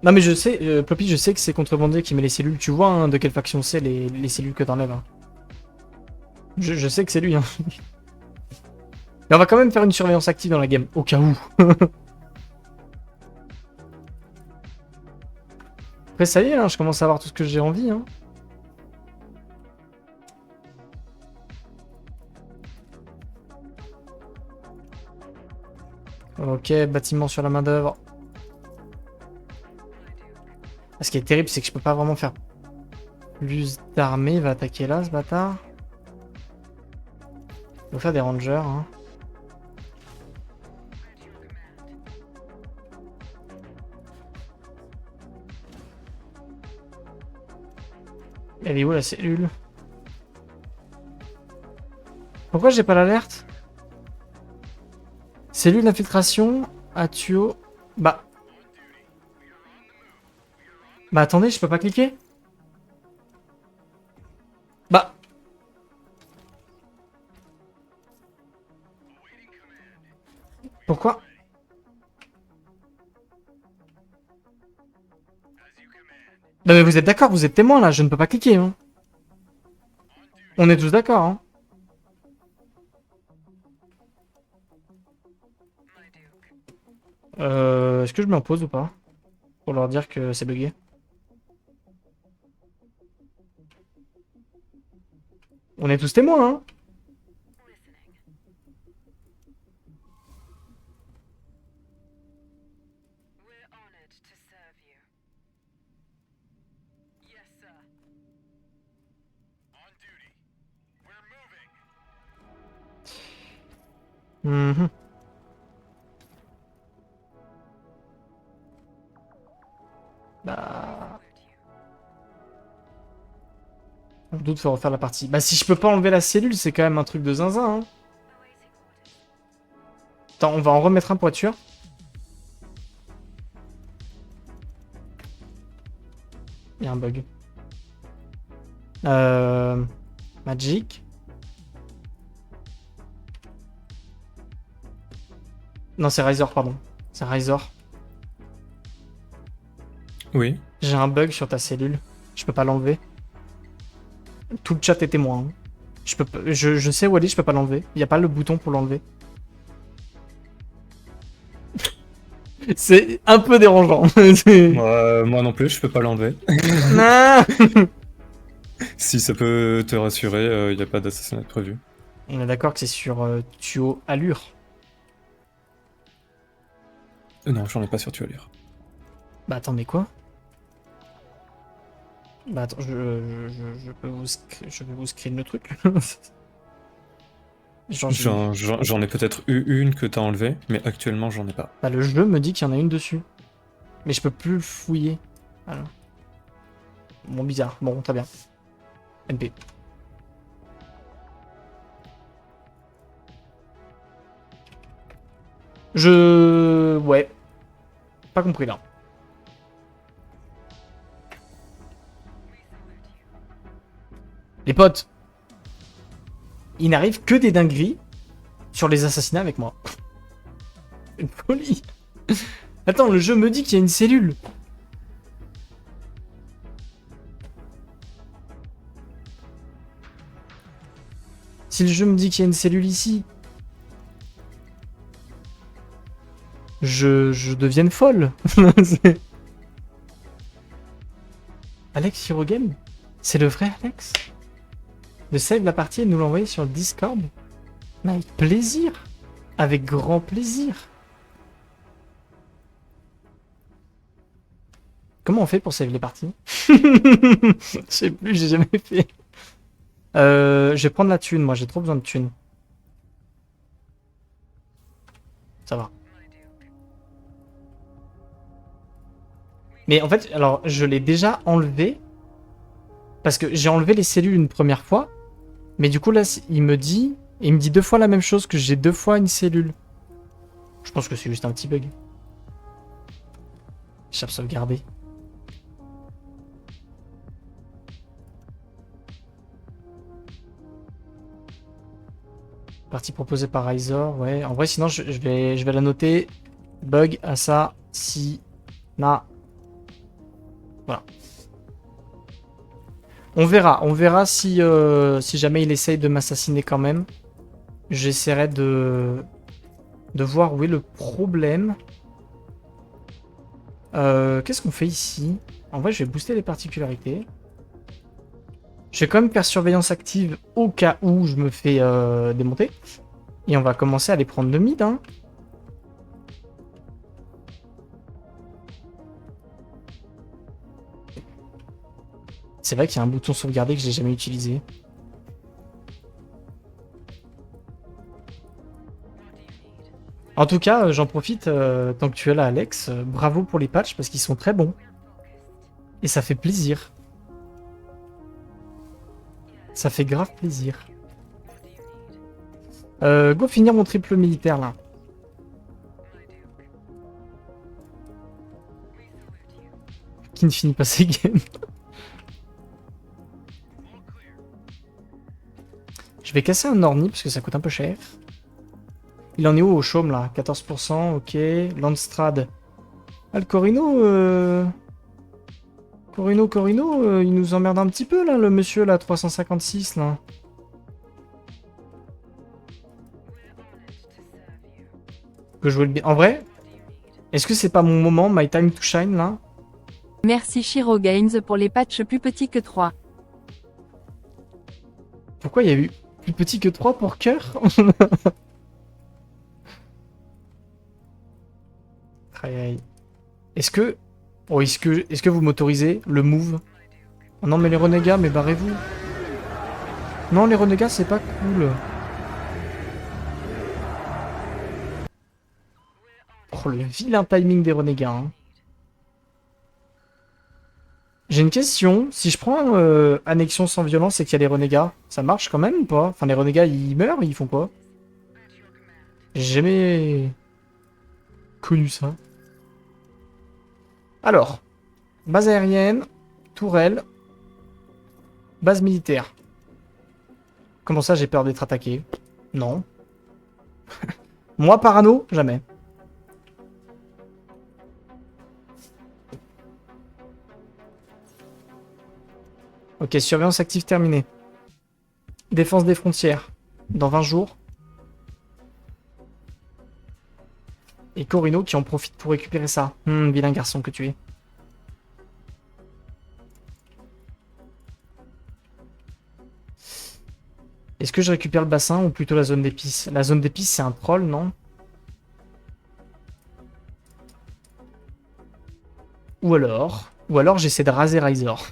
Non, mais je sais, Ploppy, je sais que c'est Contrebandier qui met les cellules. Tu vois hein, de quelle faction c'est les cellules que t'enlèves. Hein. Je sais que c'est lui. Hein. Mais on va quand même faire une surveillance active dans la game, au cas où. Après, ça y est, hein, je commence à avoir tout ce que j'ai envie. Hein. Ok, bâtiment sur la main d'œuvre. Ce qui est terrible, c'est que je peux pas vraiment faire plus d'armée. Il va attaquer là, ce bâtard. Il va faire des rangers. Hein. Elle est où la cellule? Pourquoi j'ai pas l'alerte? Cellule d'infiltration à tuyau. Bah. Bah attendez, je peux pas cliquer? Bah. Pourquoi? Non mais vous êtes d'accord, vous êtes témoin là, je ne peux pas cliquer. Hein. On est tous d'accord. Hein. Est-ce que je m'impose ou pas? Pour leur dire que c'est bugué. On est tous témoins, hein? Mhm. Bah... On doute faut refaire la partie. Bah si je peux pas enlever la cellule, c'est quand même un truc de zinzin, hein. Attends, on va en remettre un pour être sûr. Il y a un bug. Magic. Non, c'est Razor, pardon. C'est Razor. Oui. J'ai un bug sur ta cellule. Je peux pas l'enlever. Tout le chat est témoin. Hein. Je sais Wally, je peux pas l'enlever. Il y a pas le bouton pour l'enlever. C'est un peu dérangeant. Moi non plus, je peux pas l'enlever. Non. Si ça peut te rassurer, il n'y a pas d'assassinat prévu. On est d'accord que c'est sur Tuo Allure. Non, j'en ai pas sur Tualir. Bah attends, mais quoi? Bah attends, je vais vous screen le truc. Genre, J'en ai peut-être eu une que t'as enlevée, mais actuellement j'en ai pas. bah, le jeu me dit qu'il y en a une dessus. Mais je peux plus le fouiller. Alors. Bon, bizarre. Bon, très bien. MP. Ouais. Pas compris là. Les potes. Il n'arrive que des dingueries sur les assassinats avec moi. Une folie. Attends, le jeu me dit qu'il y a une cellule. Si le jeu me dit qu'il y a une cellule ici, je devienne folle. Alex Hirogame? C'est le vrai Alex? De save la partie et nous l'envoyer sur le Discord? Mais avec plaisir. Avec grand plaisir. Comment on fait pour save les parties? Je sais plus, j'ai jamais fait. Je vais prendre la thune, moi j'ai trop besoin de thune. Ça va. Mais en fait, alors, je l'ai déjà enlevé. Parce que j'ai enlevé les cellules une première fois. Mais du coup, là, il me dit 2 fois la même chose, que j'ai 2 fois une cellule. Je pense que c'est juste un petit bug. Échappe sauvegardée. Partie proposée par Izor, ouais. En vrai, sinon, je vais la noter. Bug, assassinat. Voilà. On verra si jamais il essaye de m'assassiner quand même. J'essaierai de voir où est le problème. Qu'est-ce qu'on fait ici? En vrai, je vais booster les particularités. Je vais quand même faire surveillance active au cas où je me fais démonter. Et on va commencer à les prendre de mid, hein. C'est vrai qu'il y a un bouton sauvegarder que j'ai jamais utilisé. En tout cas, j'en profite tant que tu es là, Alex. Bravo pour les patchs parce qu'ils sont très bons. Et ça fait plaisir. Ça fait grave plaisir. Go finir mon triple militaire là. Qui ne finit pas ses games. Je vais casser un orni parce que ça coûte un peu cher. Il en est où au chaume là? 14%, ok. Landstrad. Ah, le Corino, Corino, il nous emmerde un petit peu là, le monsieur là, 356 là. Que jouer le bien. En vrai, est-ce que c'est pas mon moment, my time to shine là? Merci Shiro Games pour les patchs plus petits que 3. Pourquoi il y a eu plus petit que 3 pour cœur? Aïe, aïe. Est-ce que... Oh, est-ce que vous m'autorisez le move? Oh non, mais les renégats, mais barrez-vous. Non, les renégats, c'est pas cool. Oh, le vilain timing des renégats, hein. J'ai une question. Si je prends annexion sans violence et qu'il y a les renégats, ça marche quand même ou pas? Enfin, les renégats, ils meurent, ils font quoi? J'ai jamais connu ça. Alors, base aérienne, tourelle, base militaire. Comment ça, j'ai peur d'être attaqué? Non. Moi, parano? Jamais. Ok, surveillance active terminée. Défense des frontières. Dans 20 jours. Et Corino qui en profite pour récupérer ça. Vilain garçon que tu es. Est-ce que je récupère le bassin ou plutôt la zone d'épices? La zone d'épices, c'est un troll, non? Ou alors j'essaie de raser Razor.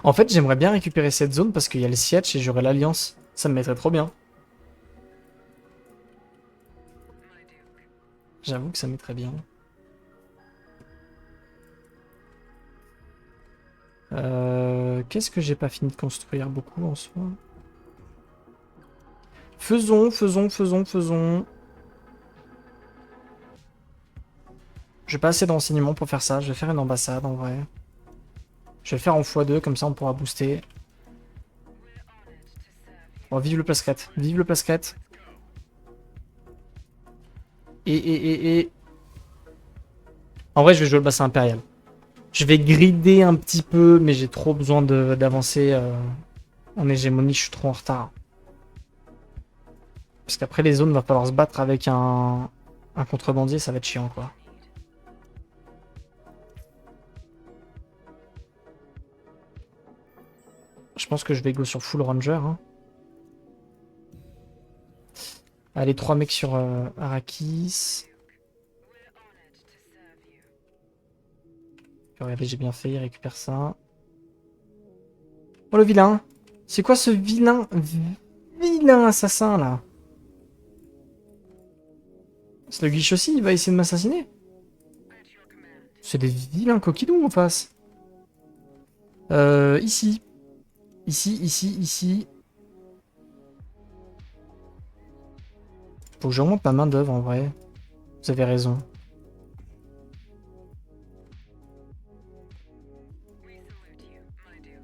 En fait, j'aimerais bien récupérer cette zone parce qu'il y a le siège et j'aurai l'alliance. Ça me mettrait trop bien. J'avoue que ça mettrait bien. Qu'est-ce que j'ai pas fini de construire beaucoup en soi? Faisons. J'ai pas assez de renseignements pour faire ça. Je vais faire une ambassade en vrai. Je vais le faire en x2, comme ça on pourra booster. Oh, vive le Plascrète. Vive le Plascrète. Et... En vrai, je vais jouer le bassin impérial. Je vais grider un petit peu, mais j'ai trop besoin d'avancer en hégémonie. Je suis trop en retard. Parce qu'après les zones, va falloir se battre avec un contrebandier, ça va être chiant quoi. Je pense que je vais go sur full ranger. Hein. Allez, 3 mecs sur Arrakis. Regardez, j'ai bien fait, il récupère ça. Oh le vilain! C'est quoi ce vilain assassin là? Sluggish aussi, il va essayer de m'assassiner. C'est des vilains coquidons en face. Ici. Ici. Faut que je remonte ma main d'œuvre en vrai. Vous avez raison.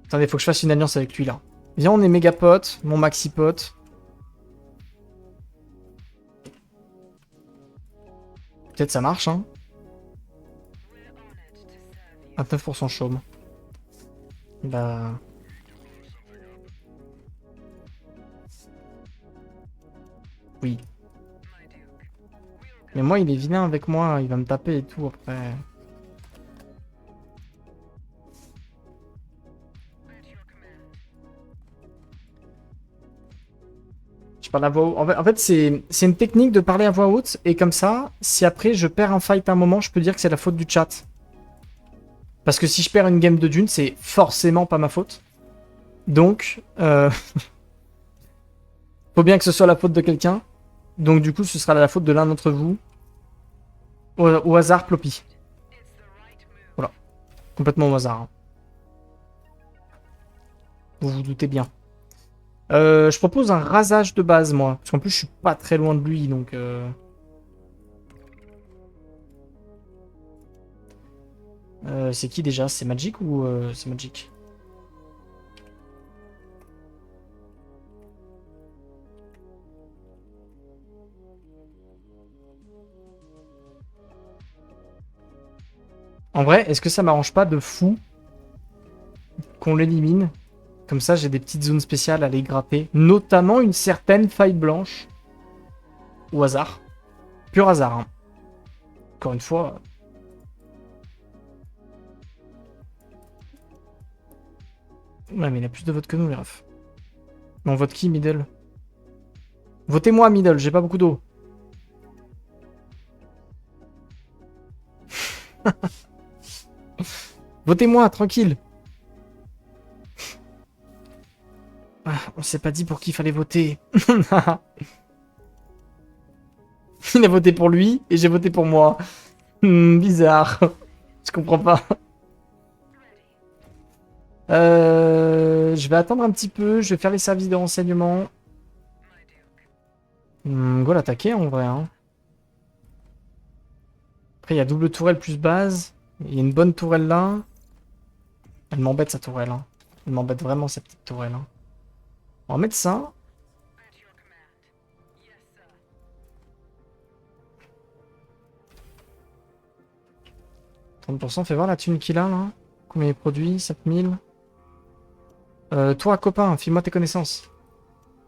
Attendez, faut que je fasse une alliance avec lui là. Viens, on est méga potes, mon maxi pote. Peut-être ça marche, hein. 29% chaume. Bah... Oui. Mais moi, il est vilain avec moi, il va me taper et tout après. Je parle à voix haute. En fait c'est une technique de parler à voix haute, et comme ça, si après je perds un fight à un moment, je peux dire que c'est la faute du chat. Parce que si je perds une game de Dune, c'est forcément pas ma faute. Donc, faut bien que ce soit la faute de quelqu'un. Donc du coup, ce sera la faute de l'un d'entre vous. Au hasard, Ploppy. Voilà. Complètement au hasard. Hein. Vous vous doutez bien. Je propose un rasage de base, moi. Parce qu'en plus, je suis pas très loin de lui, donc... c'est qui déjà? C'est Magic ou c'est Magic? En vrai, est-ce que ça m'arrange pas de fou qu'on l'élimine? Comme ça, j'ai des petites zones spéciales à aller gratter. Notamment une certaine faille blanche. Au hasard. Pur hasard, hein. Encore une fois... Ouais, mais il a plus de votes que nous, les refs. Mais on vote qui, Middle? Votez-moi, Middle, j'ai pas beaucoup d'eau. Votez-moi, tranquille. Ah, on s'est pas dit pour qui il fallait voter. Il a voté pour lui et j'ai voté pour moi. Bizarre. Je comprends pas. Je vais attendre un petit peu. Je vais faire les services de renseignement. Go l'attaquer en vrai. Hein. Après, il y a double tourelle plus base. Il y a une bonne tourelle là. Elle m'embête sa tourelle. Hein. Elle m'embête vraiment cette petite tourelle. Hein. On va mettre ça. « 30%, fais voir la thune qu'il a là. Combien il produit? 7000. Toi, copain, file-moi tes connaissances.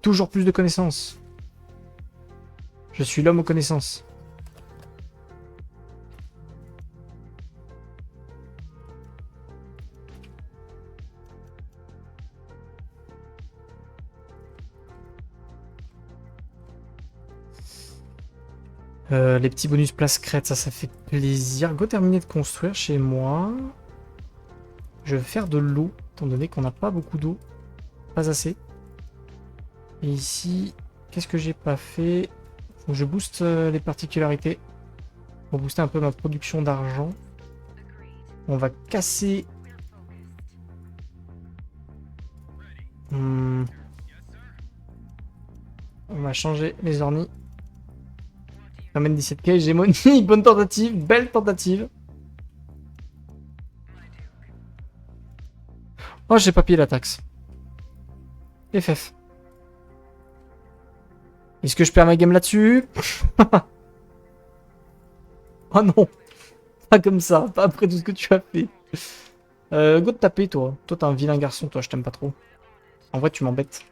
Toujours plus de connaissances. Je suis l'homme aux connaissances. Les petits bonus place crête, ça fait plaisir. Go terminer de construire chez moi. Je vais faire de l'eau, étant donné qu'on n'a pas beaucoup d'eau. Pas assez. Et ici, qu'est-ce que j'ai pas fait? Faut que je booste les particularités. Pour booster un peu ma production d'argent. On va casser... On va changer les ornis. Ramène 17k, hégémonie, bonne tentative, belle tentative. Oh, j'ai pas payé la taxe. FF. Est-ce que je perds ma game là-dessus? Oh non. Pas comme ça, pas après tout ce que tu as fait. Go te taper, toi. Toi, t'es un vilain garçon, toi, je t'aime pas trop. En vrai, tu m'embêtes.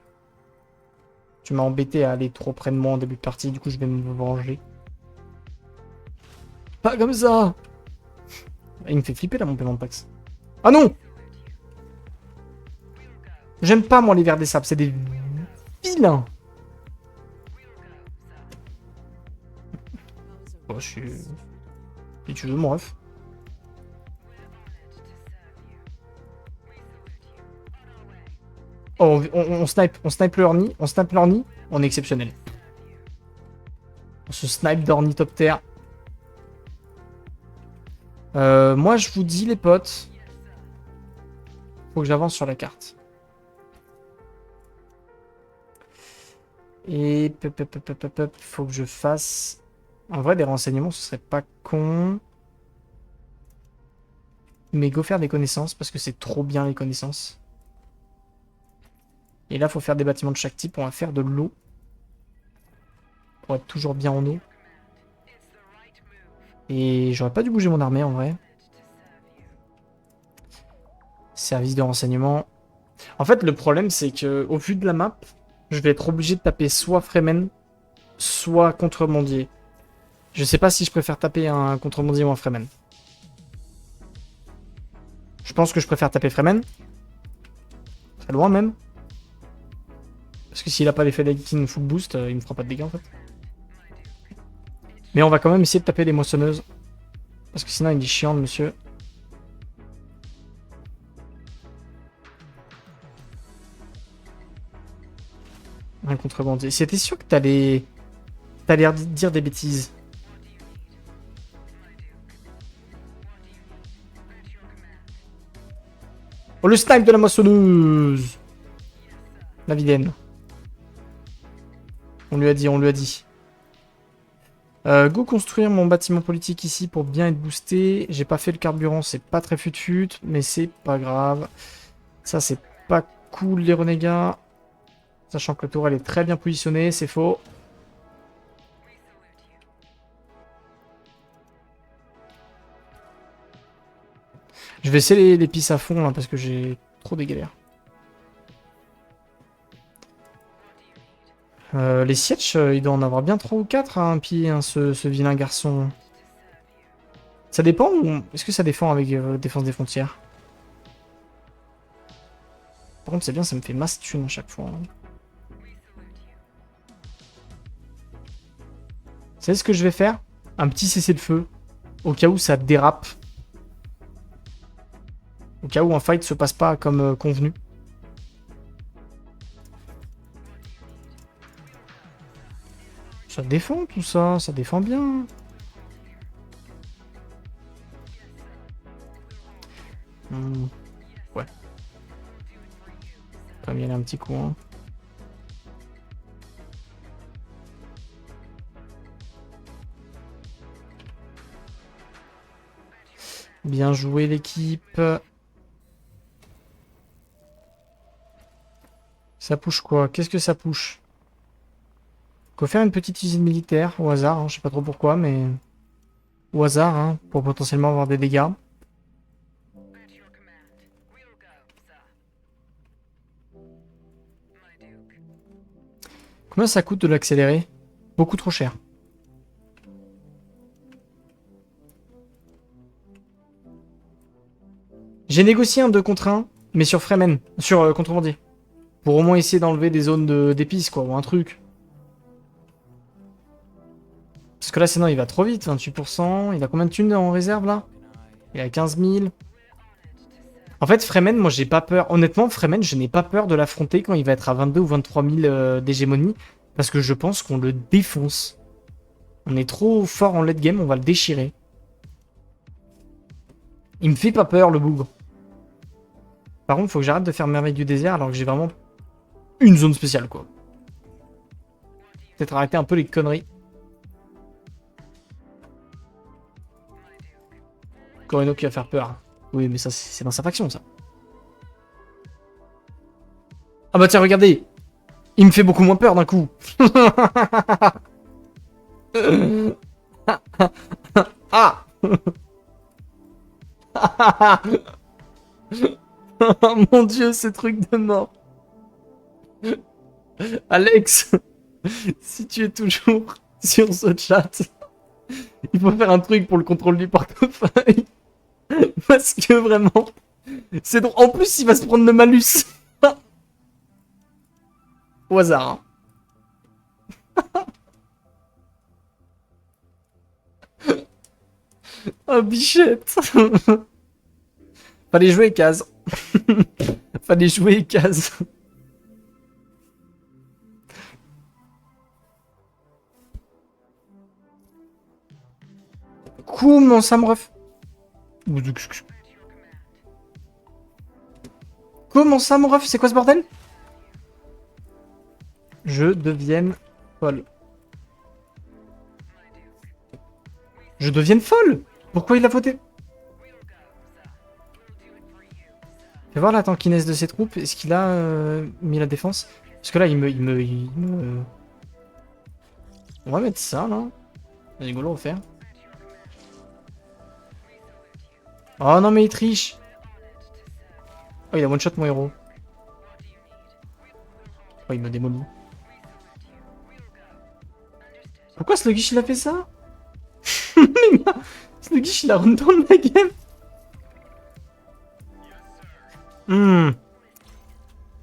Tu m'as embêté à aller trop près de moi en début de partie, du coup, je vais me venger. Pas comme ça. Il me fait flipper là mon paiement de taxe. Ah non. J'aime pas moi les vers des sables, c'est des vilains. Oh, je suis... Si tu veux mon ref. Oh, on snipe le orni, on est exceptionnel. Ce snipe d'ornithoptère. Moi, je vous dis, les potes. Faut que j'avance sur la carte. Et faut que je fasse... En vrai, des renseignements, ce serait pas con. Mais go faire des connaissances, parce que c'est trop bien les connaissances. Et là, faut faire des bâtiments de chaque type. On va faire de l'eau. Pour être toujours bien en eau. Et j'aurais pas dû bouger mon armée, en vrai. Service de renseignement. En fait, le problème, c'est que au vu de la map, je vais être obligé de taper soit Fremen, soit Contrebandier. Je sais pas si je préfère taper un Contrebandier ou un Fremen. Je pense que je préfère taper Fremen. Très loin même. Parce que s'il a pas l'effet d'Aikin full boost, il me fera pas de dégâts en fait. Mais on va quand même essayer de taper les moissonneuses. Parce que sinon il est chiant le monsieur. Un contrebandier. C'était sûr que t'allais dire des bêtises. Oh, le snipe de la moissonneuse! La vilaine. On lui a dit, on lui a dit. Go construire mon bâtiment politique ici pour bien être boosté. J'ai pas fait le carburant, c'est pas très fut-fut, mais c'est pas grave. Ça, c'est pas cool, les renégats. Sachant que la tour, elle est très bien positionnée, c'est faux. Je vais essayer les pistes à fond, là, parce que j'ai trop des galères. Les sièges, il doit en avoir bien 3 ou 4 à un pied, hein, ce vilain garçon. Ça dépend ou... Est-ce que ça défend avec défense des frontières? Par contre, c'est bien, ça me fait masse thune à chaque fois. Hein. Vous savez ce que je vais faire? Un petit cessez-le-feu. Au cas où ça dérape. Au cas où un fight se passe pas comme convenu. Ça défend tout ça, ça défend bien. Ouais. Quand même y aller un petit coup. Hein. Bien joué l'équipe. Ça push quoi? Qu'est-ce que ça push? Faut faire une petite usine militaire au hasard, hein, je sais pas trop pourquoi, mais au hasard, hein, pour potentiellement avoir des dégâts. Combien ça coûte de l'accélérer? Beaucoup trop cher. J'ai négocié un 2 contre 1, mais sur Fremen, sur contrebandier. Pour au moins essayer d'enlever des zones d'épices, quoi, ou un truc. Parce que là, sinon, il va trop vite, 28%. Il a combien de thunes en réserve, là? Il a 15 000. En fait, Fremen, moi, j'ai pas peur. Honnêtement, Fremen, je n'ai pas peur de l'affronter quand il va être à 22 ou 23 000 d'hégémonie. Parce que je pense qu'on le défonce. On est trop fort en late game, on va le déchirer. Il me fait pas peur, le bougre. Par contre, faut que j'arrête de faire merveille du désert alors que j'ai vraiment une zone spéciale, quoi. Peut-être arrêter un peu les conneries. Corino qui va faire peur. Oui, mais ça, c'est dans sa faction, ça. Ah bah tiens, regardez. Il me fait beaucoup moins peur d'un coup. Ah. Oh mon dieu, ces trucs de mort. Alex, si tu es toujours sur ce chat, il faut faire un truc pour le contrôle du portefeuille. Parce que vraiment, c'est drôle. En plus, il va se prendre le malus. Au hasard. Hein. Oh, bichette. Fallait jouer Kaz. Fallait jouer Kaz. Comment ça me ref... Comment ça mon ref? C'est quoi ce bordel? Je devienne folle. Je devienne folle? Pourquoi il a voté? Fais voir la tankiness de ses troupes. Est-ce qu'il a mis la défense? Parce que là, il me... On va mettre ça, là. C'est rigolo à faire. Oh non, mais il triche. Oh, il a one-shot mon héros. Oh, il me démolit. Pourquoi Sluggish il a fait ça? Sluggish il a retourné la game. Vous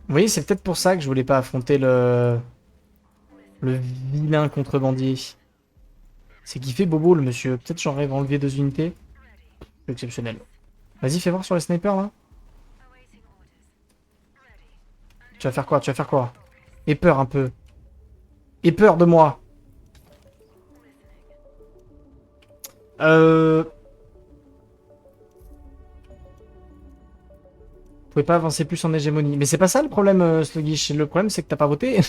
voyez, c'est peut-être pour ça que je voulais pas affronter le vilain contrebandier. C'est qu'il fait bobo le monsieur. Peut-être j'en rêve enlever 2 unités. C'est exceptionnel. Vas-y, fais voir sur les snipers là. Tu vas faire quoi? Tu vas faire quoi? Aie peur un peu. Aie peur de moi. Vous pouvez pas avancer plus en hégémonie. Mais c'est pas ça le problème, Sluggish. Le problème, c'est que t'as pas voté.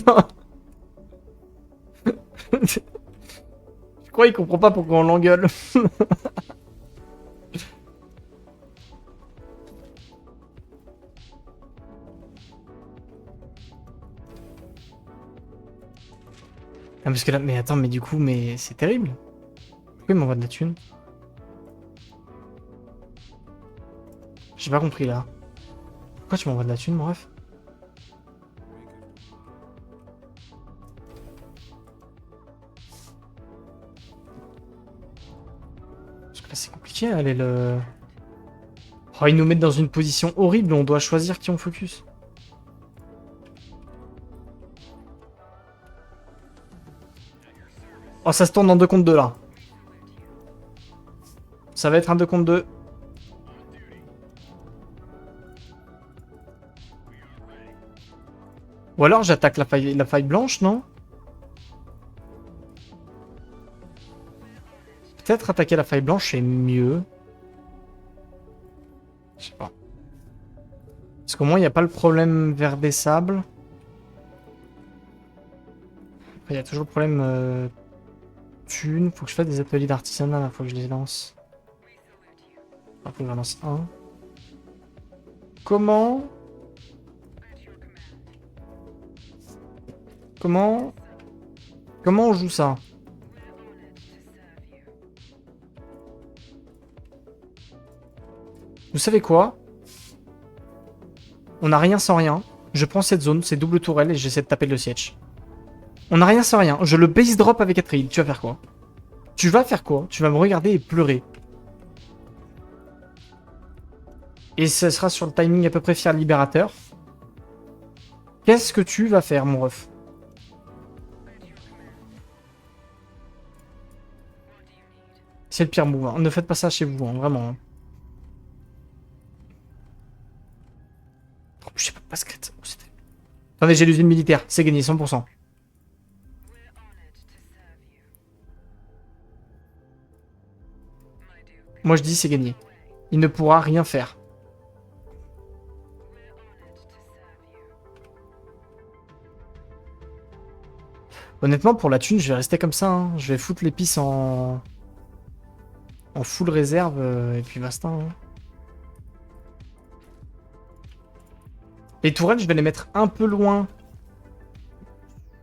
Non. Je crois qu'il comprend pas pourquoi on l'engueule. Ah, parce que là, mais attends, mais du coup, mais c'est terrible. Pourquoi il m'envoie de la thune? J'ai pas compris là. Pourquoi tu m'envoies de la thune, mon ref? Parce que là, c'est compliqué, aller le... Oh, ils nous mettent dans une position horrible, on doit choisir qui on focus. Oh, ça se tourne en 2 contre 2 là. Ça va être un 2 contre 2. Ou alors j'attaque la faille blanche, non? Peut-être attaquer la faille blanche c'est mieux. Je sais pas. Parce qu'au moins il n'y a pas le problème vers des sables. Après il y a toujours le problème thune. Faut que je fasse des ateliers d'artisanat là, faut que je les lance. Après j'en lance un. Comment on joue ça? Vous savez quoi? On n'a rien sans rien. Je prends cette zone, c'est double tourelle et j'essaie de taper le siège. On n'a rien sans rien. Je le base drop avec Atril. Tu vas faire quoi? Tu vas faire quoi? Tu vas me regarder et pleurer. Et ce sera sur le timing à peu près fier libérateur. Qu'est-ce que tu vas faire, mon ref? C'est le pire move. Hein. Ne faites pas ça chez vous, hein, vraiment. Oh, je sais pas script. Attendez, j'ai l'usine militaire. C'est gagné, 100%. Moi, je dis c'est gagné. Il ne pourra rien faire. Honnêtement, pour la thune, je vais rester comme ça. Hein. Je vais foutre l'épice en full réserve et puis basta. Hein. Les tourelles, je vais les mettre un peu loin.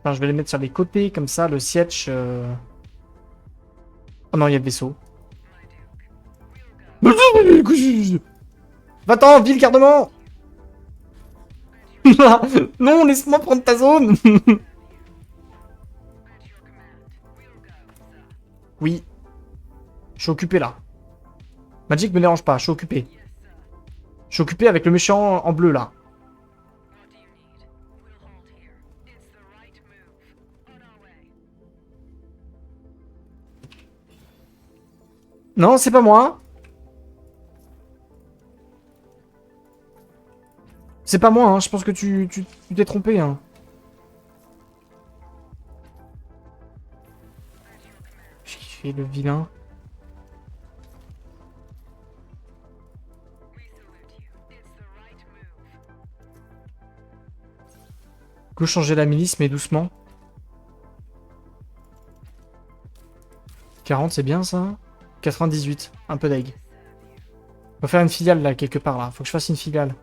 Enfin, je vais les mettre sur les côtés, comme ça, le siège... Oh non, il y a le vaisseau. Va-t'en, ville gardement. Non, laisse-moi prendre ta zone. Oui. Je suis occupé là. Magic me dérange pas, je suis occupé. Je suis occupé avec le méchant en bleu là. Non, c'est pas moi. C'est pas moi, hein. Je pense que tu t'es trompé. Hein. fait le vilain. Go changer la milice, mais doucement. 40, c'est bien ça. 98, un peu d'egg. Faut faire une filiale là, quelque part là. Faut que je fasse une filiale.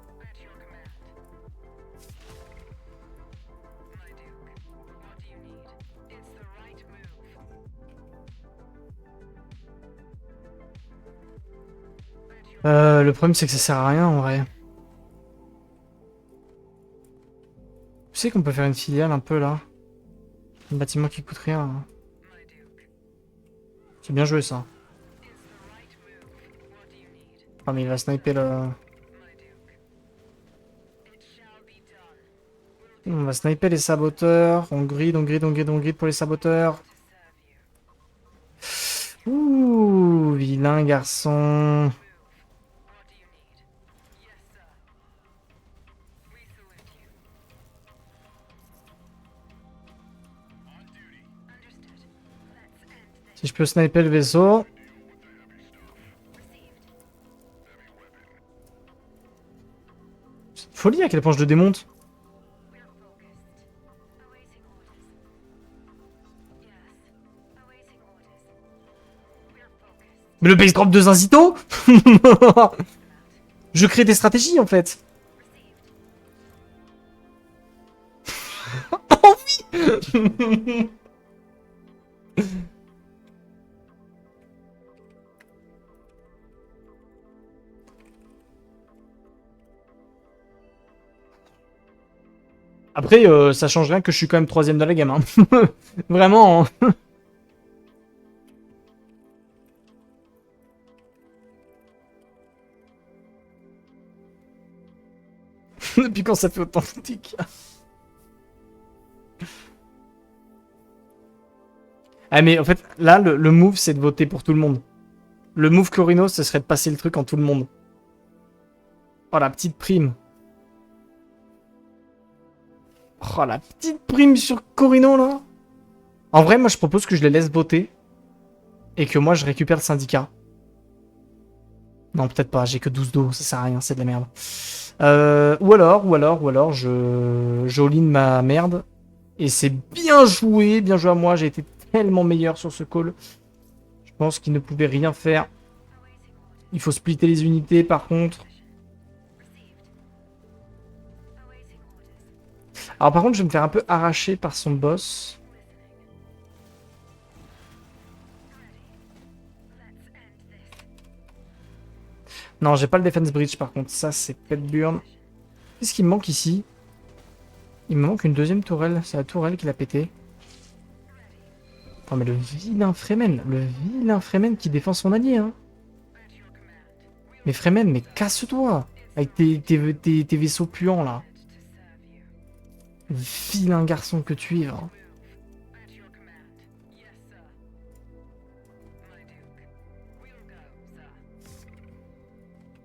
Le problème c'est que ça sert à rien en vrai. Tu sais qu'on peut faire une filiale un peu là. Un bâtiment qui coûte rien. Hein. C'est bien joué ça. Ah mais il va sniper le... On va sniper les saboteurs. On grid, on grid, on grid, on grid pour les saboteurs. Ouh, vilain garçon. Si je peux sniper le vaisseau. C'est une folie à quel point je le démonte. Mais le base drop de Zinzito. Je crée des stratégies en fait. Oh oui. Après, ça change rien que je suis quand même 3ème de la game. Hein. Vraiment. Hein. Depuis quand ça fait autant de tics? Ah mais en fait, là, le move, c'est de voter pour tout le monde. Le move Corino, ce serait de passer le truc en tout le monde. Oh, la petite prime. Oh, la petite prime sur Corino, là. En vrai, moi, je propose que je les laisse voter. Et que moi, je récupère le syndicat. Non, peut-être pas, j'ai que 12 dos, ça sert à rien, c'est de la merde. Ou alors, je all-in ma merde. Et c'est bien joué à moi, j'ai été tellement meilleur sur ce call. Je pense qu'il ne pouvait rien faire. Il faut splitter les unités par contre. Alors par contre, je vais me faire un peu arracher par son boss. Non, j'ai pas le defense bridge par contre. Ça, c'est Petburn. Qu'est-ce qui me manque ici? Il me manque une deuxième tourelle. C'est la tourelle qui l'a pété. Oh mais le vilain Fremen. Le vilain Fremen qui défend son allié. Hein. Mais Fremen, mais casse-toi. Avec tes vaisseaux puants là. Vilain garçon que tu es. Hein.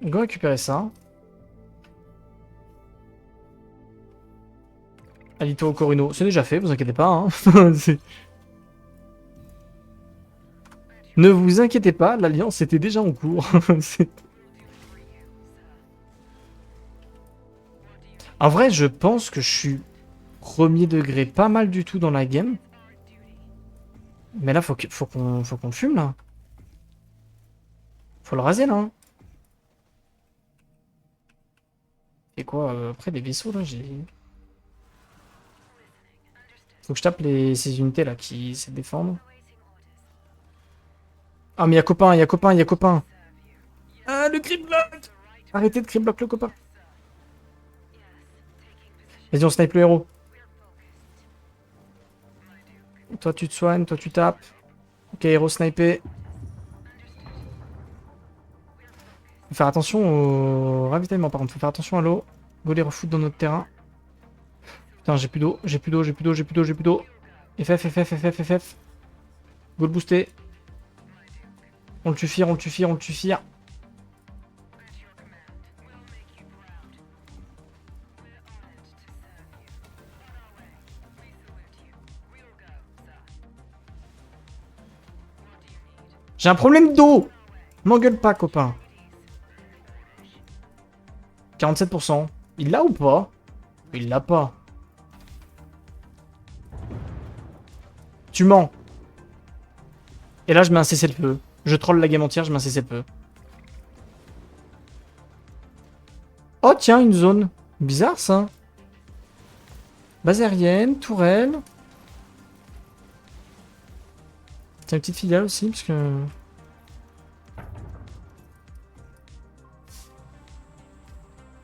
Go récupérer ça. Alito au Corino. C'est déjà fait, vous inquiétez pas. Hein. Ne vous inquiétez pas, l'alliance était déjà en cours. En vrai, je pense que je suis premier degré pas mal du tout dans la game. Mais là, faut qu'on le fume, là. Faut le raser, là. Hein. Et quoi, après, des vaisseaux, là, j'ai... Faut que je tape ces unités, là, qui essaient de défendre. Ah, mais y'a copain, y'a copain, y'a copain. Ah, le Grimlock. Arrêtez de Grimlock, le copain. Vas-y, on snipe le héros. Toi, tu te soignes, toi, tu tapes. Ok, héros snipé. Faut faire attention au ravitaillement, par contre. Faut faire attention à l'eau. Go les refoutre dans notre terrain. Putain, j'ai plus d'eau, j'ai plus d'eau, j'ai plus d'eau, j'ai plus d'eau, j'ai plus d'eau. FF. Go le booster. On le tue fire, on le tue fire, on le tue fire. J'ai un problème d'eau. M'engueule pas, copain. 47%. Il l'a ou pas? Il l'a pas. Tu mens. Et là, je mets un cessez-le-feu. Je troll la game entière, je mets un cessez-le-feu. Oh, tiens, une zone. Bizarre, ça. Base aérienne, tourelle. T'as une petite filiale aussi, parce que...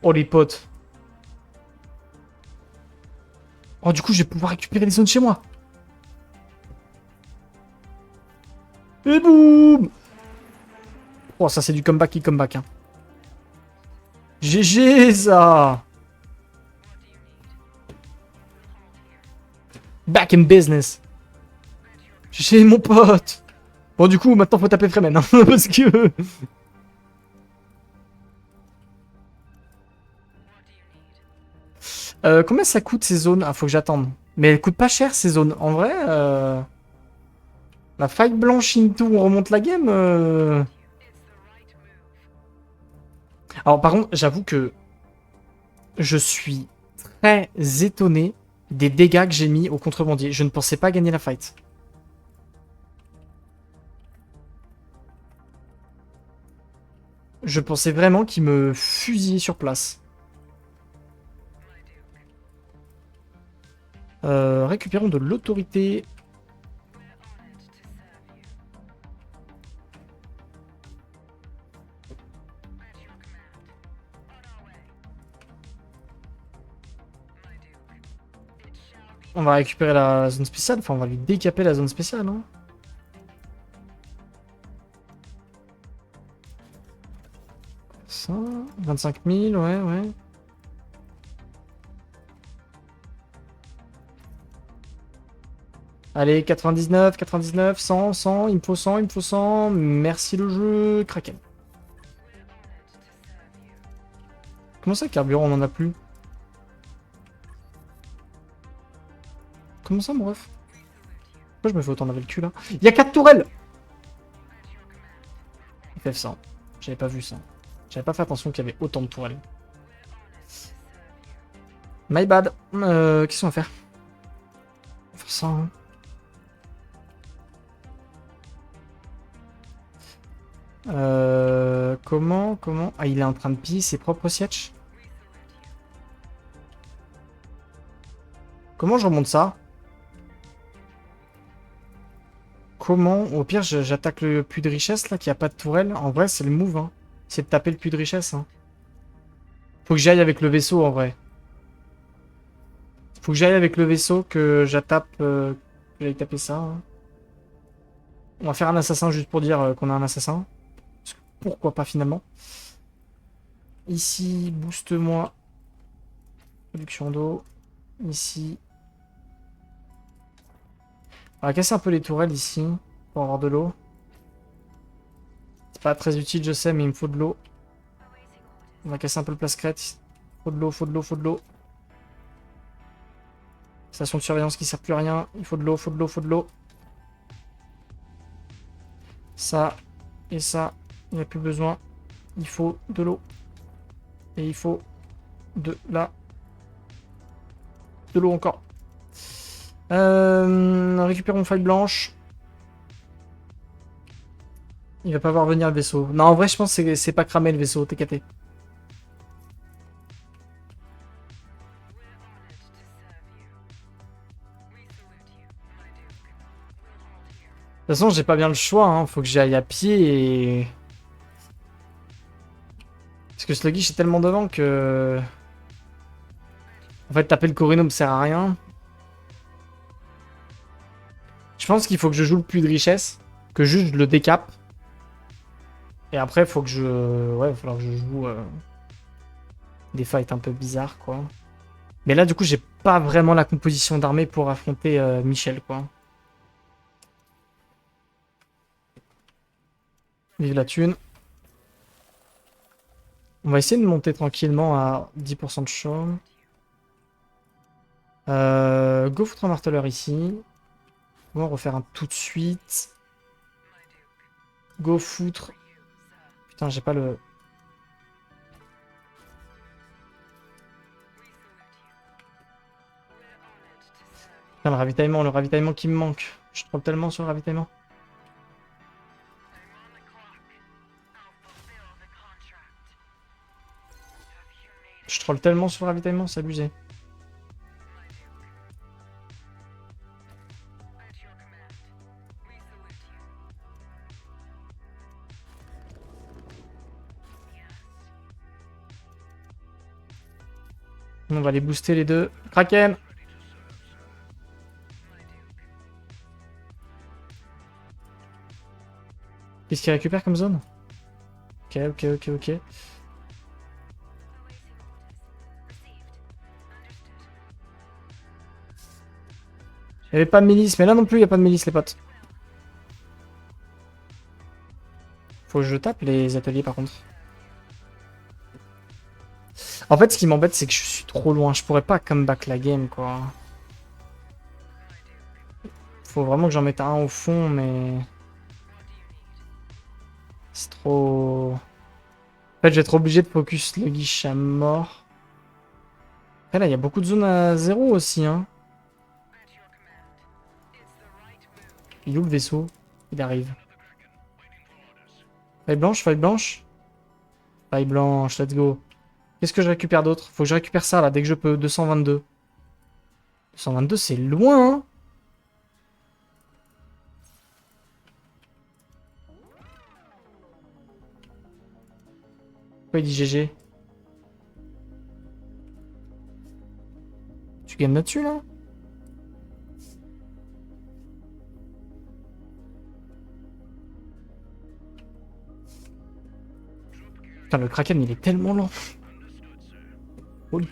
Oh, les potes. Oh, du coup, je vais pouvoir récupérer les zones chez moi. Et boum! Oh, ça, c'est du comeback qui comeback, hein. GG, ça! Back in business. GG, mon pote. Bon, du coup, maintenant, faut taper Fremen, hein, parce que... combien ça coûte, ces zones? Ah, faut que j'attende. Mais elles coûtent pas cher, ces zones. En vrai, la faille blanche into, on remonte la game. Alors, par contre, j'avoue que je suis très étonné des dégâts que j'ai mis au contrebandier. Je ne pensais pas gagner la fight. Je pensais vraiment qu'il me fusillait sur place. Récupérons de l'autorité. On va récupérer la zone spéciale. Enfin, on va lui décaper la zone spéciale. Hein. Ça, 25 000, ouais, ouais. Allez, 99, 99, 100, 100, il me faut 100, il me faut 100. Merci le jeu, Kraken. Comment ça, carburant, on en a plus? Comment ça, mon ref? Pourquoi je me fais autant laver le cul, là? Il y a 4 tourelles! FF100. J'avais pas vu ça. J'avais pas fait attention qu'il y avait autant de tourelles. My bad. Qu'est-ce qu'on va faire? On va faire ça, hein. Comment? Ah, il est en train de piller ses propres sièges. Comment je remonte ça? Comment? Au pire, j'attaque le puits de richesse, là, qui a pas de tourelle. En vrai, c'est le move, hein. C'est de taper le puits de richesse, hein. Faut que j'aille avec le vaisseau, en vrai. Faut que j'aille avec le vaisseau, que j'attaque... que j'aille taper ça, hein. On va faire un assassin juste pour dire qu'on a un assassin. Parce que pourquoi pas, finalement. Ici, booste-moi. Production d'eau. Ici. On va casser un peu les tourelles ici, pour avoir de l'eau. C'est pas très utile, je sais, mais il me faut de l'eau. On va casser un peu le place crête. Faut de l'eau, faut de l'eau, faut de l'eau. Station de surveillance qui sert plus à rien. Il faut de l'eau, faut de l'eau, faut de l'eau. Ça et ça, il n'y a plus besoin. Il faut de l'eau. Et il faut de la... de l'eau encore. Récupérons faille blanche. Il va pas voir venir le vaisseau. Non, en vrai, je pense que c'est pas cramé le vaisseau, TKT. De toute façon, j'ai pas bien le choix, hein. Faut que j'aille à pied et... Parce que Sluggish est tellement devant que... En fait, taper le Corino me sert à rien. Je pense qu'il faut que je joue le puits de richesse. Que juste je le décape. Et après, il faut que je... Ouais, il va falloir que je joue... des fights un peu bizarres, quoi. Mais là, du coup, j'ai pas vraiment la composition d'armée pour affronter Michel, quoi. Vive la thune. On va essayer de monter tranquillement à 10% de chaume. Go foutre un marteleur ici. On va refaire un tout de suite. Go foutre. Putain, j'ai pas le... Putain, le ravitaillement qui me manque. Je troll tellement sur le ravitaillement. Je troll tellement sur le ravitaillement, c'est abusé. On va les booster les deux. Kraken! Qu'est-ce qu'il récupère comme zone? Ok, ok, ok, ok. Il n'y avait pas de milice, mais là non plus il n'y a pas de milice les potes. Faut que je tape les ateliers par contre. En fait ce qui m'embête c'est que je suis trop loin, je pourrais pas come back la game quoi. Faut vraiment que j'en mette un au fond mais... C'est trop... En fait je vais être obligé de focus le guichet à mort. Après là il y a beaucoup de zones à zéro aussi hein. Il est où le vaisseau? Il arrive. Faille blanche, faille blanche. Faille blanche, let's go. Qu'est-ce que je récupère d'autre? Faut que je récupère ça là, dès que je peux. 222. 222 c'est loin hein. Pourquoi il dit GG? Tu gagnes là-dessus là? Putain le Kraken il est tellement lent. Cool.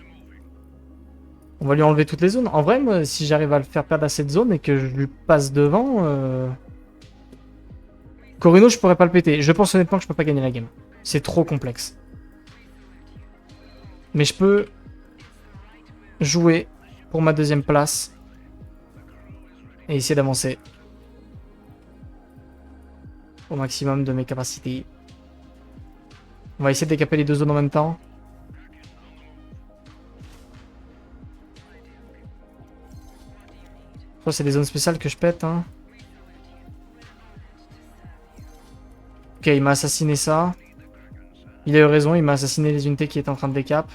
On va lui enlever toutes les zones. En vrai, moi, si j'arrive à le faire perdre à cette zone et que je lui passe devant... Corino, je pourrais pas le péter. Je pense honnêtement que je peux pas gagner la game. C'est trop complexe. Mais je peux jouer pour ma deuxième place. Et essayer d'avancer. Au maximum de mes capacités. On va essayer de décaper les deux zones en même temps. Je crois que c'est des zones spéciales que je pète. Hein. Ok, il m'a assassiné ça. Il a eu raison, il m'a assassiné les unités qui étaient en train de décap.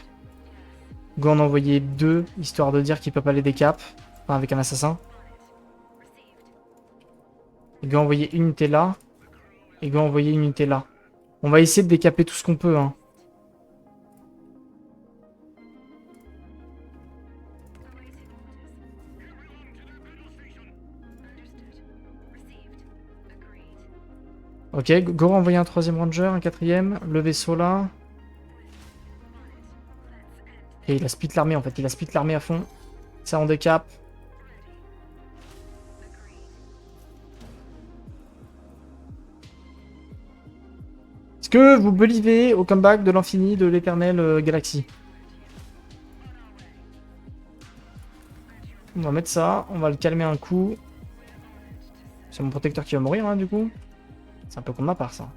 Go en envoyer deux, histoire de dire qu'il peut pas les décap. Enfin, avec un assassin. Et go envoyer une unité là. Et go envoyer une unité là. On va essayer de décaper tout ce qu'on peut. Hein. Ok, go envoyer un troisième ranger, un quatrième. Le vaisseau là. Et il a split l'armée en fait, il a split l'armée à fond. Ça en décap. Est-ce que vous believez au comeback de l'infini de l'éternelle galaxie? On va mettre ça, on va le calmer un coup. C'est mon protecteur qui va mourir hein, du coup. C'est un peu comme ma part ça.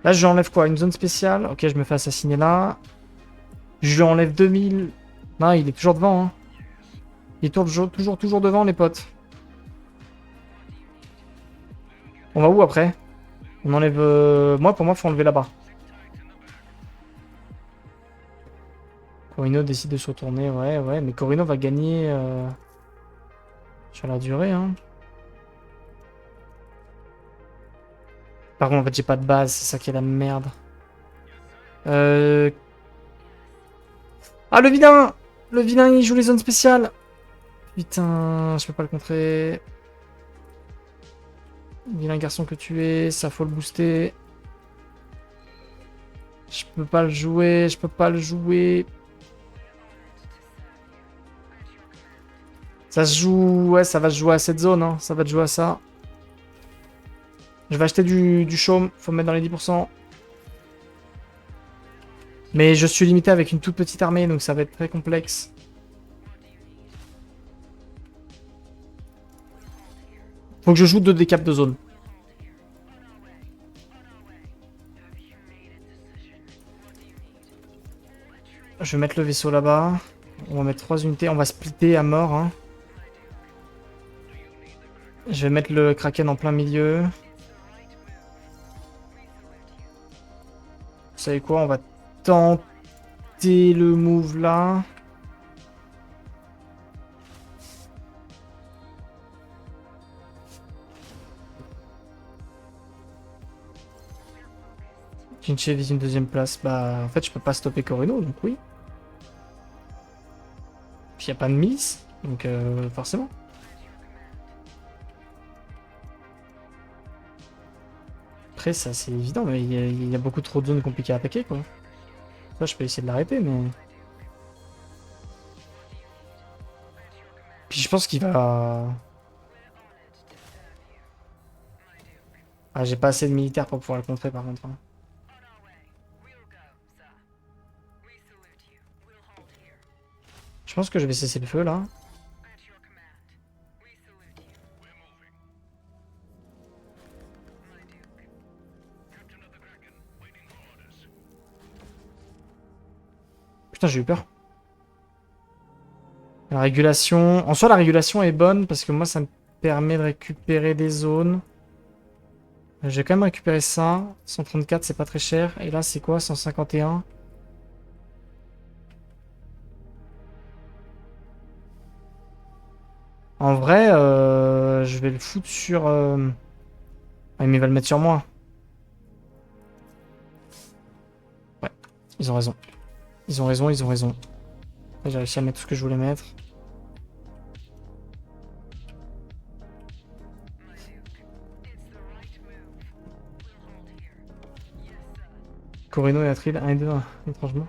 Là je lui enlève quoi? Une zone spéciale? Ok, je me fais assassiner là. Je lui enlève 2000. Non, il est toujours devant. Hein. Il est toujours devant les potes. On va où après? On enlève... pour moi, faut enlever là-bas. Corino décide de se retourner. Ouais. Mais Corino va gagner sur la durée. Hein. Par contre, en fait, j'ai pas de base. C'est ça qui est la merde. Ah, le vilain! Le vilain, il joue les zones spéciales. Putain, je peux pas le contrer. Vilain garçon que tu es, ça faut le booster. Je peux pas le jouer, je peux pas le jouer. Ça se joue... Ouais, ça va se jouer à cette zone, hein. Ça va te jouer à ça. Je vais acheter du chaume, faut me mettre dans les 10%. Mais je suis limité avec une toute petite armée, donc ça va être très complexe. Faut que je joue 2 décaps de zone. Je vais mettre le vaisseau là-bas. On va mettre 3 unités. On va splitter à mort. Hein. Je vais mettre le Kraken en plein milieu. Vous savez quoi? On va tenter le move là. Kinche vise une 2ème place. Bah, en fait, je peux pas stopper Corino, donc oui. Puis y a pas de milice, donc forcément. Après, ça c'est évident, mais il y a beaucoup trop de zones compliquées à attaquer, quoi. Ça, je peux essayer de l'arrêter, mais... Puis je pense qu'il va... Ah, j'ai pas assez de militaires pour pouvoir le contrer, par contre. Hein. Je pense que je vais cesser le feu, là. Putain, j'ai eu peur. La régulation... En soi, la régulation est bonne, parce que moi, ça me permet de récupérer des zones. J'ai quand même récupéré ça. 134, c'est pas très cher. Et là, c'est quoi? 151. En vrai, je vais le foutre sur... Ah, mais il va le mettre sur moi. Ouais, ils ont raison. Ils ont raison, ils ont raison. J'ai réussi à mettre tout ce que je voulais mettre. Corino et Atril, 1 et 2, étrangement.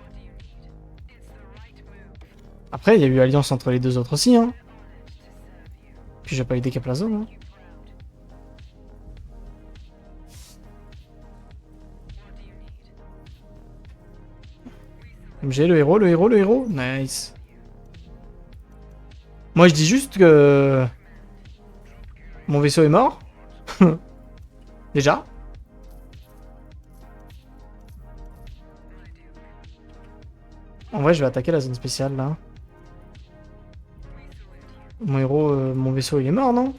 Après, il y a eu alliance entre les deux autres aussi, hein. Puis j'ai pas eu des cap la zone, hein. MG, le héros, le héros, le héros. Nice. Moi, je dis juste que... Mon vaisseau est mort. Déjà. En vrai, je vais attaquer la zone spéciale, là. Mon héros, mon vaisseau, il est mort, non?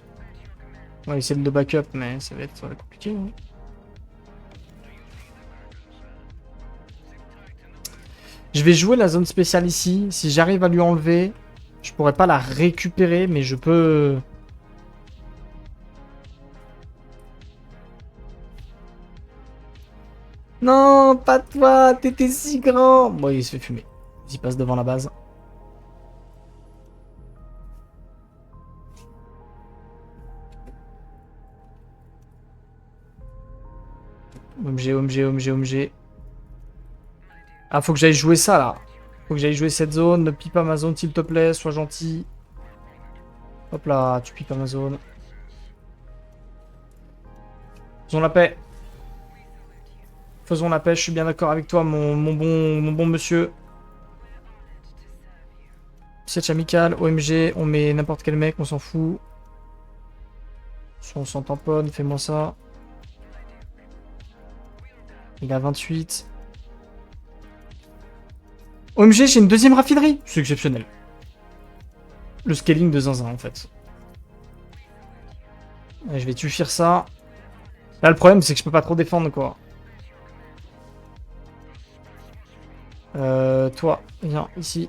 On va essayer de le backup, mais ça va être compliqué. Hein. Je vais jouer la zone spéciale ici. Si j'arrive à lui enlever, je pourrais pas la récupérer, mais je peux... Non, pas toi, t'étais si grand. Bon, il se fait fumer. Il passe devant la base. OMG, OMG, OMG, OMG. Ah, faut que j'aille jouer ça, là. Faut que j'aille jouer cette zone. Ne pipe pas ma zone, s'il te plaît. Sois gentil. Hop là, tu pipes pas ma zone. Faisons la paix. Faisons la paix, je suis bien d'accord avec toi, mon bon monsieur. Siège amical, OMG, on met n'importe quel mec, on s'en fout. Si on s'en tamponne, fais-moi ça. Il a 28. OMG, j'ai une 2ème raffinerie. C'est exceptionnel. Le scaling de zinzin, en fait. Allez, je vais tuer ça. Là, le problème, c'est que je peux pas trop défendre, quoi. Toi, viens ici.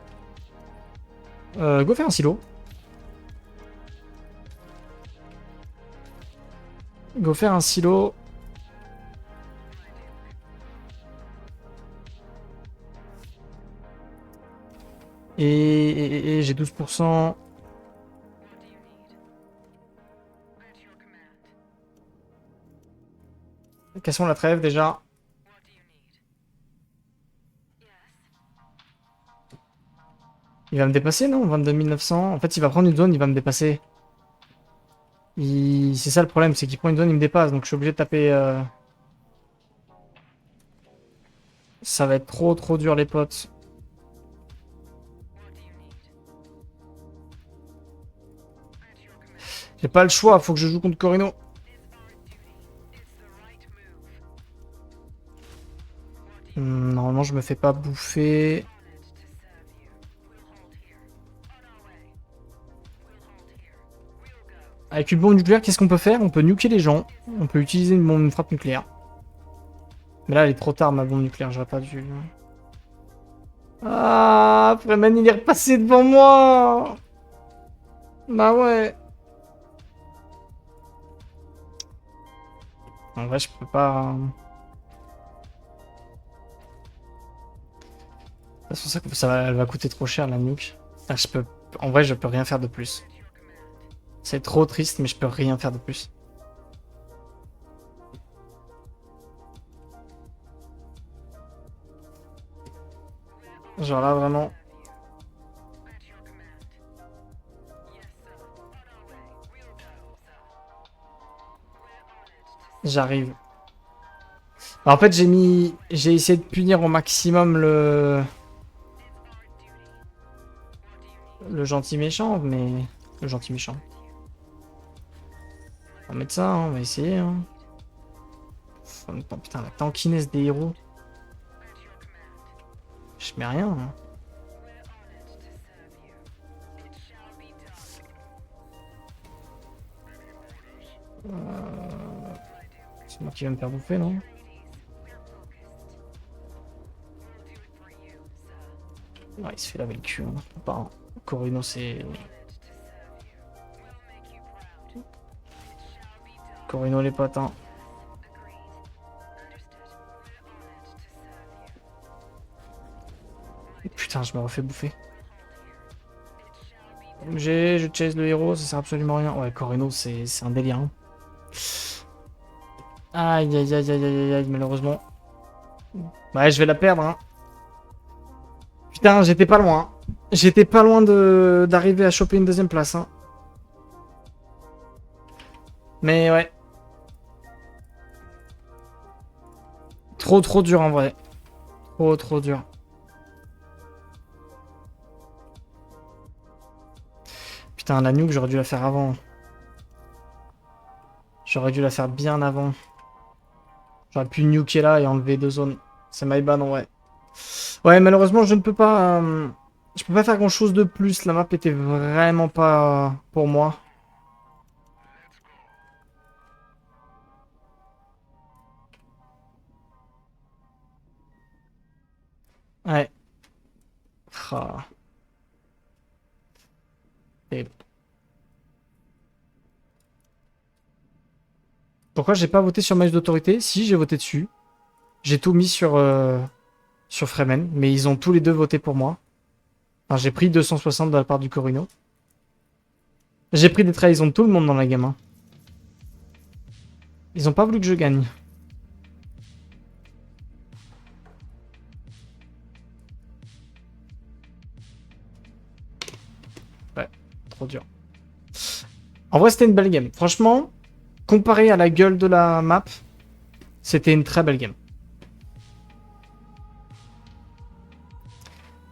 Go faire un silo. Go faire un silo. Et j'ai 12%. Cassons la trêve déjà. Il va me dépasser, non? 22 900. En fait, il va prendre une zone, il va me dépasser. C'est ça le problème, c'est qu'il prend une zone, il me dépasse. Donc je suis obligé de taper... Ça va être trop dur, les potes. J'ai pas le choix, faut que je joue contre Corino. Normalement, je me fais pas bouffer. Avec une bombe nucléaire, qu'est-ce qu'on peut faire? On peut nuker les gens. On peut utiliser une frappe nucléaire. Mais là, elle est trop tard, ma bombe nucléaire. J'aurais pas dû... Ah, Freeman, il est repassé devant moi. Bah ouais. En vrai, je peux pas... C'est pour ça que elle va coûter trop cher, la nuke. Ah, je peux... En vrai, je peux rien faire de plus. C'est trop triste, mais je peux rien faire de plus. Genre là, vraiment... J'arrive. En fait, j'ai essayé de punir au maximum le gentil méchant, mais... Le gentil méchant. On va mettre ça, hein, on va essayer. Hein. En même temps, putain, la tankiness des héros. Je mets rien. Hein. C'est moi qui vais me faire bouffer, non? Ouais, il se fait laver le cul. Hein. Pas, Corino, c'est... Corino les potes, hein. Putain, je me refais bouffer. Je chase le héros, ça sert absolument à rien. Ouais, Corino, c'est un délire. Hein. Aïe, aïe, aïe, aïe, aïe, aïe, malheureusement. Ouais, je vais la perdre. Hein. Putain, j'étais pas loin. Hein. J'étais pas loin d'arriver à choper une deuxième place. Hein. Mais ouais. Trop dur en vrai. Trop dur. Putain, la nuke, j'aurais dû la faire avant. J'aurais dû la faire bien avant. J'aurais pu nuker là et enlever 2 zones. C'est my bad, ouais. Ouais, malheureusement, je ne peux pas... je peux pas faire grand chose de plus. La map était vraiment pas pour moi. Ouais. Ah. Et... Pourquoi j'ai pas voté sur match d'autorité? Si, j'ai voté dessus. J'ai tout mis sur Fremen, mais ils ont tous les deux voté pour moi. Enfin, j'ai pris 260 de la part du Corino. J'ai pris des trahisons de tout le monde dans la game. Hein. Ils ont pas voulu que je gagne. Ouais, trop dur. En vrai, c'était une belle game. Franchement, comparé à la gueule de la map, c'était une très belle game.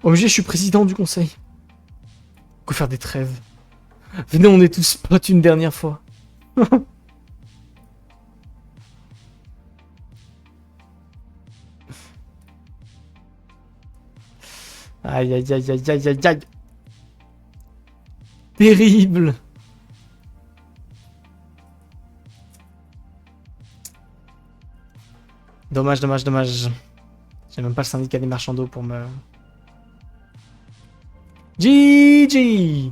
OMG, je suis président du conseil. Faut faire des trêves. Venez, on est tous potes une dernière fois. Aïe, aïe, aïe, aïe, aïe, aïe, aïe. Terrible. Dommage, dommage, dommage. J'ai même pas le syndicat des marchands d'eau pour me... GG.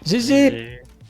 GG.